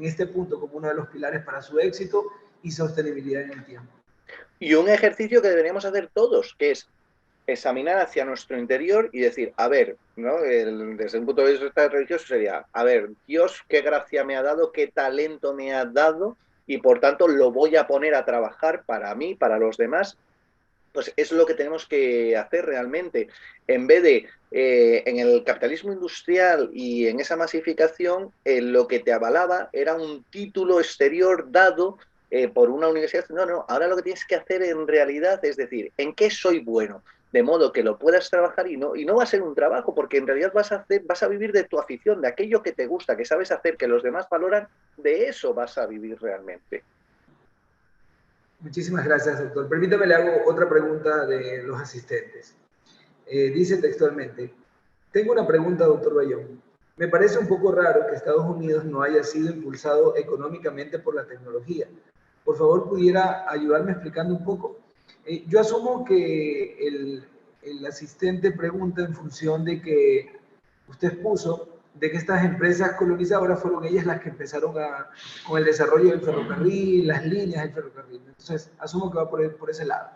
este punto como uno de los pilares para su éxito y sostenibilidad en el tiempo. Y un ejercicio que deberíamos hacer todos, que es examinar hacia nuestro interior y decir, a ver, ¿no? Desde un punto de vista religioso sería, a ver, Dios, qué gracia me ha dado, qué talento me ha dado y por tanto lo voy a poner a trabajar para mí, para los demás. Pues es lo que tenemos que hacer realmente. En vez de en el capitalismo industrial y en esa masificación, lo que te avalaba era un título exterior dado por una universidad. No, no, ahora lo que tienes que hacer en realidad es decir, ¿en qué soy bueno? De modo que lo puedas trabajar y no va a ser un trabajo, porque en realidad vas a vivir de tu afición, de aquello que te gusta, que sabes hacer, que los demás valoran, de eso vas a vivir realmente. Muchísimas gracias, doctor. Permítame, le hago otra pregunta de los asistentes. Dice textualmente, tengo una pregunta, doctor Bayón. Me parece un poco raro que Estados Unidos no haya sido impulsado económicamente por la tecnología. Por favor, ¿pudiera ayudarme explicando un poco? Yo asumo que el asistente pregunta en función de que usted puso de que estas empresas colonizadoras fueron ellas las que empezaron con el desarrollo del ferrocarril, las líneas del ferrocarril. Entonces, asumo que va por ese lado.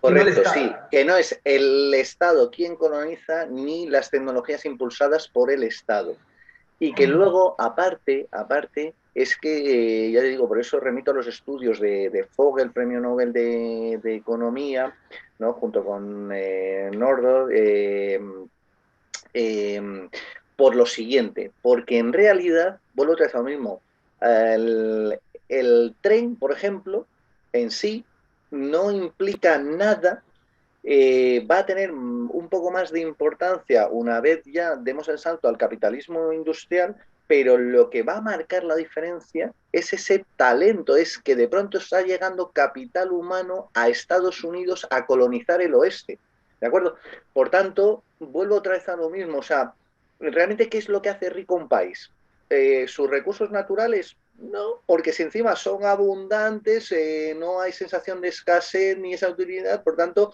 Y no el Correcto, Estado. sí, que no es el Estado quien coloniza ni las tecnologías impulsadas por el Estado. Y que luego, aparte es que, ya te digo, por eso remito a los estudios de Fogel, el Premio Nobel de Economía, ¿no? Junto con Nordor, eh, por lo siguiente, porque en realidad, vuelvo otra vez a lo mismo, el tren, por ejemplo, en sí, no implica nada, va a tener un poco más de importancia una vez ya demos el salto al capitalismo industrial, pero lo que va a marcar la diferencia es ese talento, es que de pronto está llegando capital humano a Estados Unidos a colonizar el oeste. ¿De acuerdo? Por tanto, vuelvo otra vez a lo mismo. O sea, realmente, ¿qué es lo que hace rico un país? ¿Sus recursos naturales? No, porque si encima son abundantes, no hay sensación de escasez ni esa utilidad, por tanto,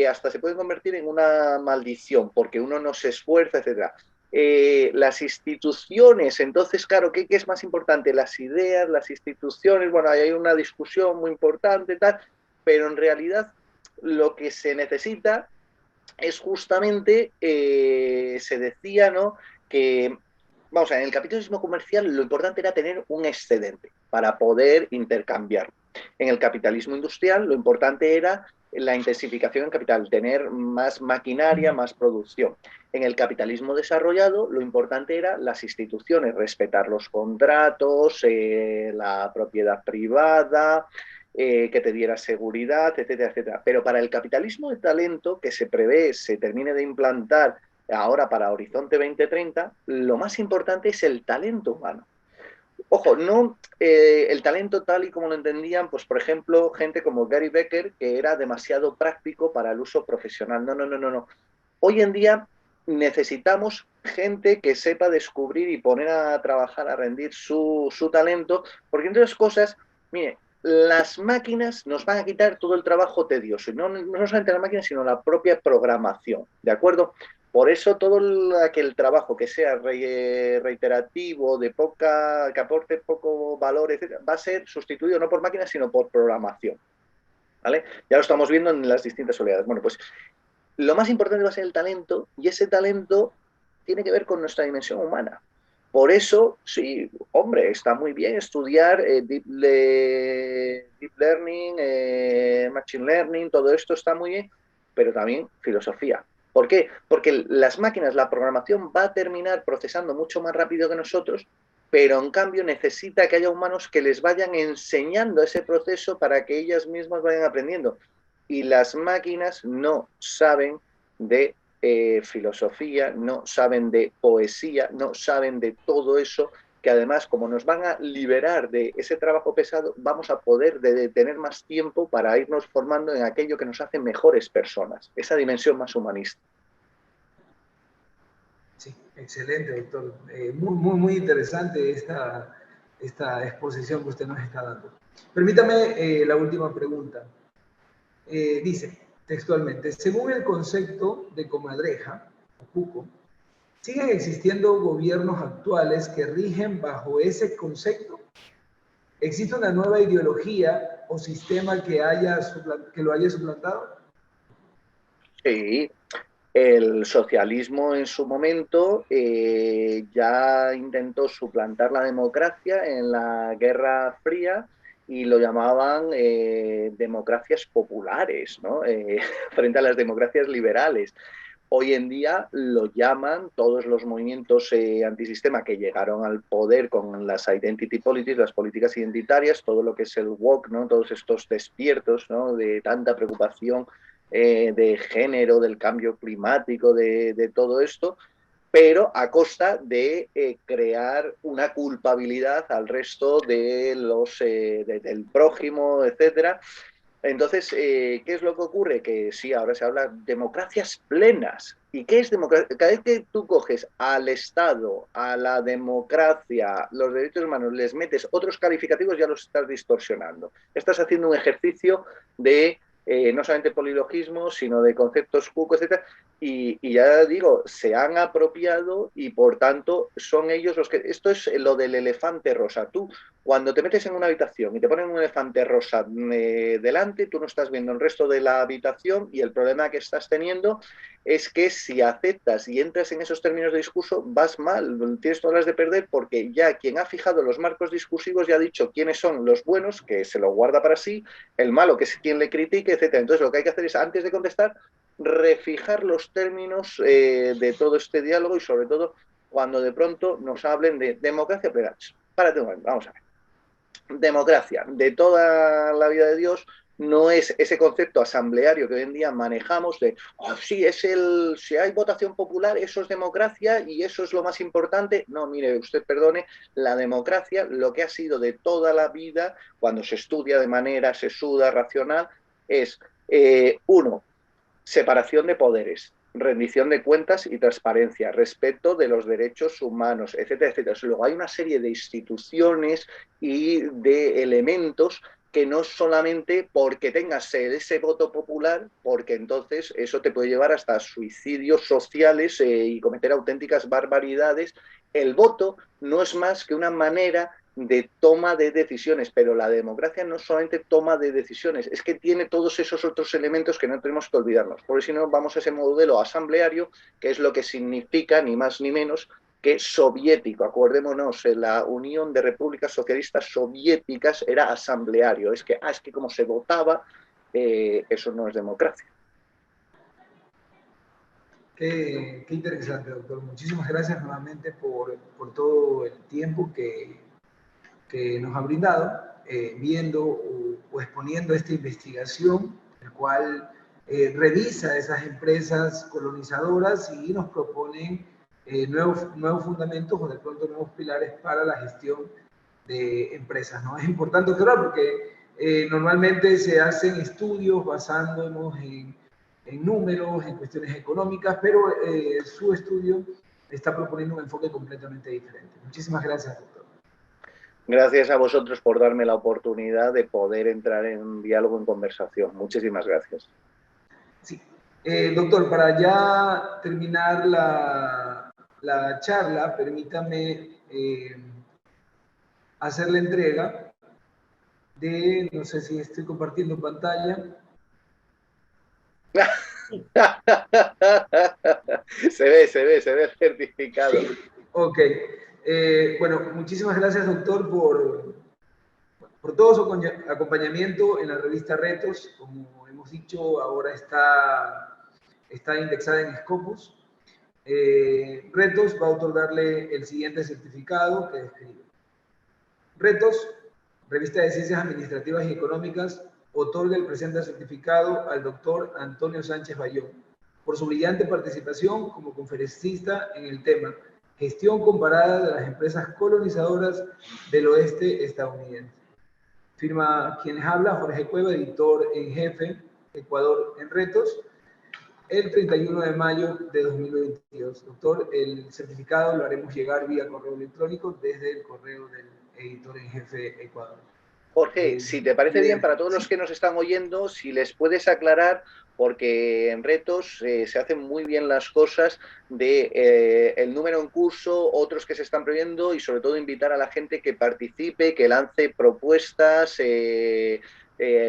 hasta se puede convertir en una maldición, porque uno no se esfuerza, etcétera. Las instituciones, entonces, claro, ¿qué es más importante? Las ideas, las instituciones, bueno, hay una discusión muy importante, tal, pero en realidad lo que se necesita es justamente, se decía, ¿no? Que, vamos a ver, en el capitalismo comercial lo importante era tener un excedente para poder intercambiar. En el capitalismo industrial lo importante era la intensificación en capital, tener más maquinaria, más producción. En el capitalismo desarrollado lo importante era las instituciones, respetar los contratos, la propiedad privada, que te diera seguridad, etcétera, etcétera. Pero para el capitalismo de talento que se prevé, se termine de implantar ahora para Horizonte 2030, lo más importante es el talento humano. Ojo, no el talento tal y como lo entendían, pues por ejemplo, gente como Gary Becker, que era demasiado práctico para el uso profesional. No, no, no, no, no. Hoy en día necesitamos gente que sepa descubrir y poner a trabajar, a rendir su talento, porque entre otras cosas, mire, las máquinas nos van a quitar todo el trabajo tedioso, y no solamente las máquinas, sino la propia programación, ¿de acuerdo? Por eso todo aquel trabajo que sea reiterativo, que aporte poco valor, etc., va a ser sustituido no por máquinas, sino por programación. ¿Vale? Ya lo estamos viendo en las distintas oleadas. Bueno, pues lo más importante va a ser el talento, y ese talento tiene que ver con nuestra dimensión humana. Por eso, sí, hombre, está muy bien estudiar deep learning, machine learning, todo esto está muy bien, pero también filosofía. ¿Por qué? Porque las máquinas, la programación va a terminar procesando mucho más rápido que nosotros, pero en cambio necesita que haya humanos que les vayan enseñando ese proceso para que ellas mismas vayan aprendiendo. Y las máquinas no saben de filosofía, no saben de poesía, no saben de todo eso, que además, como nos van a liberar de ese trabajo pesado, vamos a poder tener más tiempo para irnos formando en aquello que nos hace mejores personas, esa dimensión más humanista. Sí, excelente, doctor. Muy interesante esta exposición que usted nos está dando. Permítame la última pregunta. Dice textualmente, según el concepto de comadreja, o cuco, ¿siguen existiendo gobiernos actuales que rigen bajo ese concepto? ¿Existe una nueva ideología o sistema que lo haya suplantado? Sí, el socialismo en su momento ya intentó suplantar la democracia en la Guerra Fría y lo llamaban democracias populares, ¿no? Frente a las democracias liberales. Hoy en día lo llaman todos los movimientos antisistema que llegaron al poder con las identity politics, las políticas identitarias, todo lo que es el woke, ¿no? Todos estos despiertos, ¿no? De tanta preocupación de género, del cambio climático, de todo esto, pero a costa de crear una culpabilidad al resto de del prójimo, etcétera. Entonces, ¿qué es lo que ocurre? Que sí, ahora se habla de democracias plenas. ¿Y qué es democracia? Cada vez que tú coges al Estado, a la democracia, los derechos humanos, les metes otros calificativos, ya los estás distorsionando. Estás haciendo un ejercicio de no solamente polilogismo, sino de conceptos cucos, etc. Y ya digo, se han apropiado y por tanto son ellos los que... Esto es lo del elefante rosa. Tú, cuando te metes en una habitación y te ponen un elefante rosa delante, tú no estás viendo el resto de la habitación y el problema que estás teniendo es que si aceptas y entras en esos términos de discurso, vas mal, tienes todas las de perder porque ya quien ha fijado los marcos discursivos ya ha dicho quiénes son los buenos, que se lo guarda para sí, el malo, que es quien le critique, etc. Entonces lo que hay que hacer es, antes de contestar, refijar los términos de todo este diálogo y sobre todo cuando de pronto nos hablen de democracia plena. Párate un momento, vamos a ver. Democracia de toda la vida de Dios no es ese concepto asambleario que hoy en día manejamos de, oh, sí, si hay votación popular, eso es democracia y eso es lo más importante. No, mire, usted perdone, la democracia, lo que ha sido de toda la vida, cuando se estudia de manera sesuda, racional, es, uno, separación de poderes, rendición de cuentas y transparencia, respeto de los derechos humanos, etcétera, etcétera. Luego hay una serie de instituciones y de elementos que no solamente porque tengas ese voto popular, porque entonces eso te puede llevar hasta suicidios sociales y cometer auténticas barbaridades. El voto no es más que una manera de toma de decisiones, pero la democracia no solamente toma de decisiones, es que tiene todos esos otros elementos que no tenemos que olvidarnos, porque si no vamos a ese modelo asambleario, que es lo que significa ni más ni menos que soviético. Acordémonos, la Unión de Repúblicas Socialistas Soviéticas era asambleario, es que como se votaba, eso no es democracia. Qué interesante, doctor. Muchísimas gracias nuevamente por todo el tiempo que nos ha brindado, viendo o exponiendo esta investigación, el cual revisa esas empresas colonizadoras y nos proponen nuevos fundamentos o de pronto nuevos pilares para la gestión de empresas, ¿no? Es importante, claro, porque normalmente se hacen estudios basándonos en números, en cuestiones económicas, pero su estudio está proponiendo un enfoque completamente diferente. Muchísimas gracias, doctor. Gracias a vosotros por darme la oportunidad de poder entrar en diálogo, en conversación. Muchísimas gracias. Sí. Doctor, para ya terminar la charla, permítame hacer la entrega de, no sé si estoy compartiendo pantalla. Se ve el certificado. Sí, ok. Bueno, muchísimas gracias, doctor, por todo su acompañamiento en la revista Retos. Como hemos dicho, ahora está indexada en Scopus. Retos va a otorgarle el siguiente certificado que describe. Retos, Revista de Ciencias Administrativas y Económicas, otorga el presente certificado al doctor Antonio Sánchez Bayón, por su brillante participación como conferencista en el tema Gestión comparada de las empresas colonizadoras del oeste estadounidense. Firma quien les habla, Jorge Cueva, editor en jefe, Ecuador en Retos, el 31 de mayo de 2022. Doctor, el certificado lo haremos llegar vía correo electrónico desde el correo del editor en jefe Ecuador. Jorge, si te parece bien, para todos los que nos están oyendo, si les puedes aclarar, porque en Retos se hacen muy bien las cosas de el número en curso, otros que se están previendo y sobre todo invitar a la gente que participe, que lance propuestas,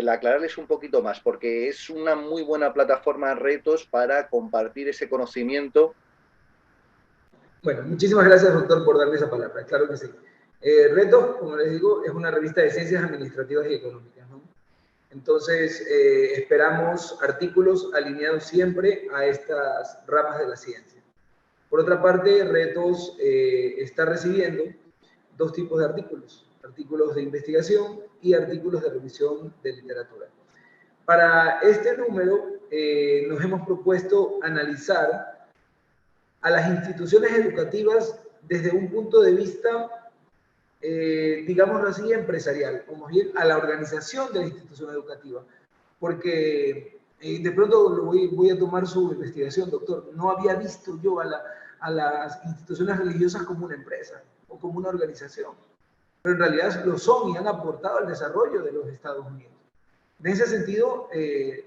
aclararles un poquito más, porque es una muy buena plataforma Retos para compartir ese conocimiento. Bueno, muchísimas gracias, doctor, por darme esa palabra. Claro que sí. Retos, como les digo, es una revista de ciencias administrativas y económicas, ¿no? Entonces, esperamos artículos alineados siempre a estas ramas de la ciencia. Por otra parte, Retos está recibiendo dos tipos de artículos: artículos de investigación y artículos de revisión de literatura. Para este número, nos hemos propuesto analizar a las instituciones educativas desde un punto de vista digámoslo así, empresarial, o más bien a la organización de la institución educativa, porque de pronto voy a tomar su investigación, doctor. No había visto yo a las instituciones religiosas como una empresa o como una organización, pero en realidad lo son y han aportado al desarrollo de los Estados Unidos. En ese sentido,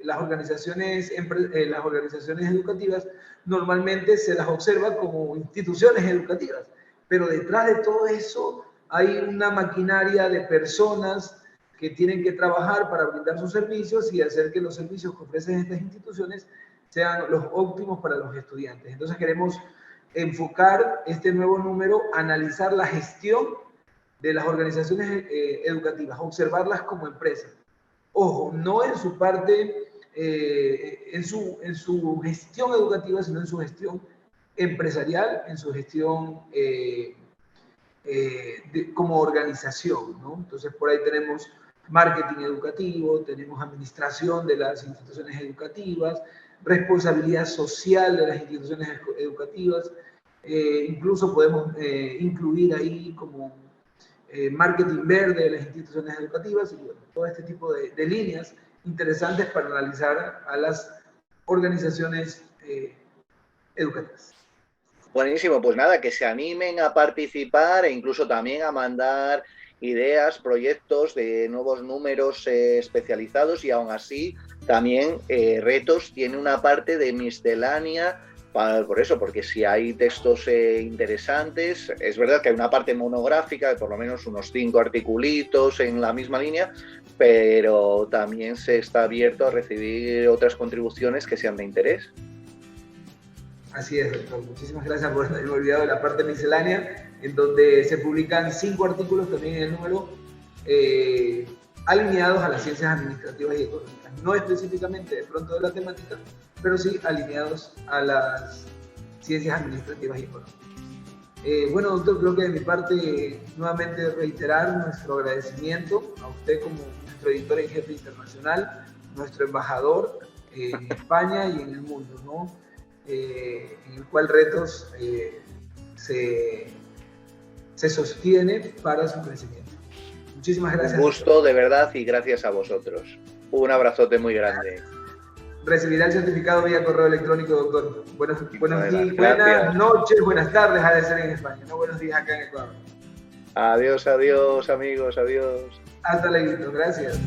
las organizaciones educativas normalmente se las observa como instituciones educativas, pero detrás de todo eso hay una maquinaria de personas que tienen que trabajar para brindar sus servicios y hacer que los servicios que ofrecen estas instituciones sean los óptimos para los estudiantes. Entonces queremos enfocar este nuevo número, analizar la gestión de las organizaciones educativas, observarlas como empresas. Ojo, no en su parte, en su gestión educativa, sino en su gestión empresarial, en su gestión como organización, ¿no? Entonces, por ahí tenemos marketing educativo, tenemos administración de las instituciones educativas, responsabilidad social de las instituciones educativas, incluso podemos incluir ahí como marketing verde de las instituciones educativas y bueno, todo este tipo de líneas interesantes para analizar a las organizaciones educativas. Buenísimo, pues nada, que se animen a participar e incluso también a mandar ideas, proyectos de nuevos números especializados y aún así también Retos tiene una parte de miscelánea por eso, porque si hay textos interesantes, es verdad que hay una parte monográfica de por lo menos unos 5 articulitos en la misma línea, pero también se está abierto a recibir otras contribuciones que sean de interés. Así es, doctor. Muchísimas gracias por haberme olvidado de la parte miscelánea, en donde se publican 5 artículos también en el número, alineados a las ciencias administrativas y económicas. No específicamente de pronto de la temática, pero sí alineados a las ciencias administrativas y económicas. Bueno, doctor, creo que de mi parte nuevamente reiterar nuestro agradecimiento a usted como nuestro editor en jefe internacional, nuestro embajador en España y en el mundo, ¿no? En el cual Retos se sostiene para su crecimiento. Muchísimas gracias. Un gusto, de verdad, y gracias a vosotros. Un abrazote muy grande. Recibirá el certificado vía correo electrónico, doctor. Buenas noches, buenas tardes, ha de ser en España, no buenos días acá en Ecuador. Adiós, adiós, amigos, adiós. Hasta luego, gracias.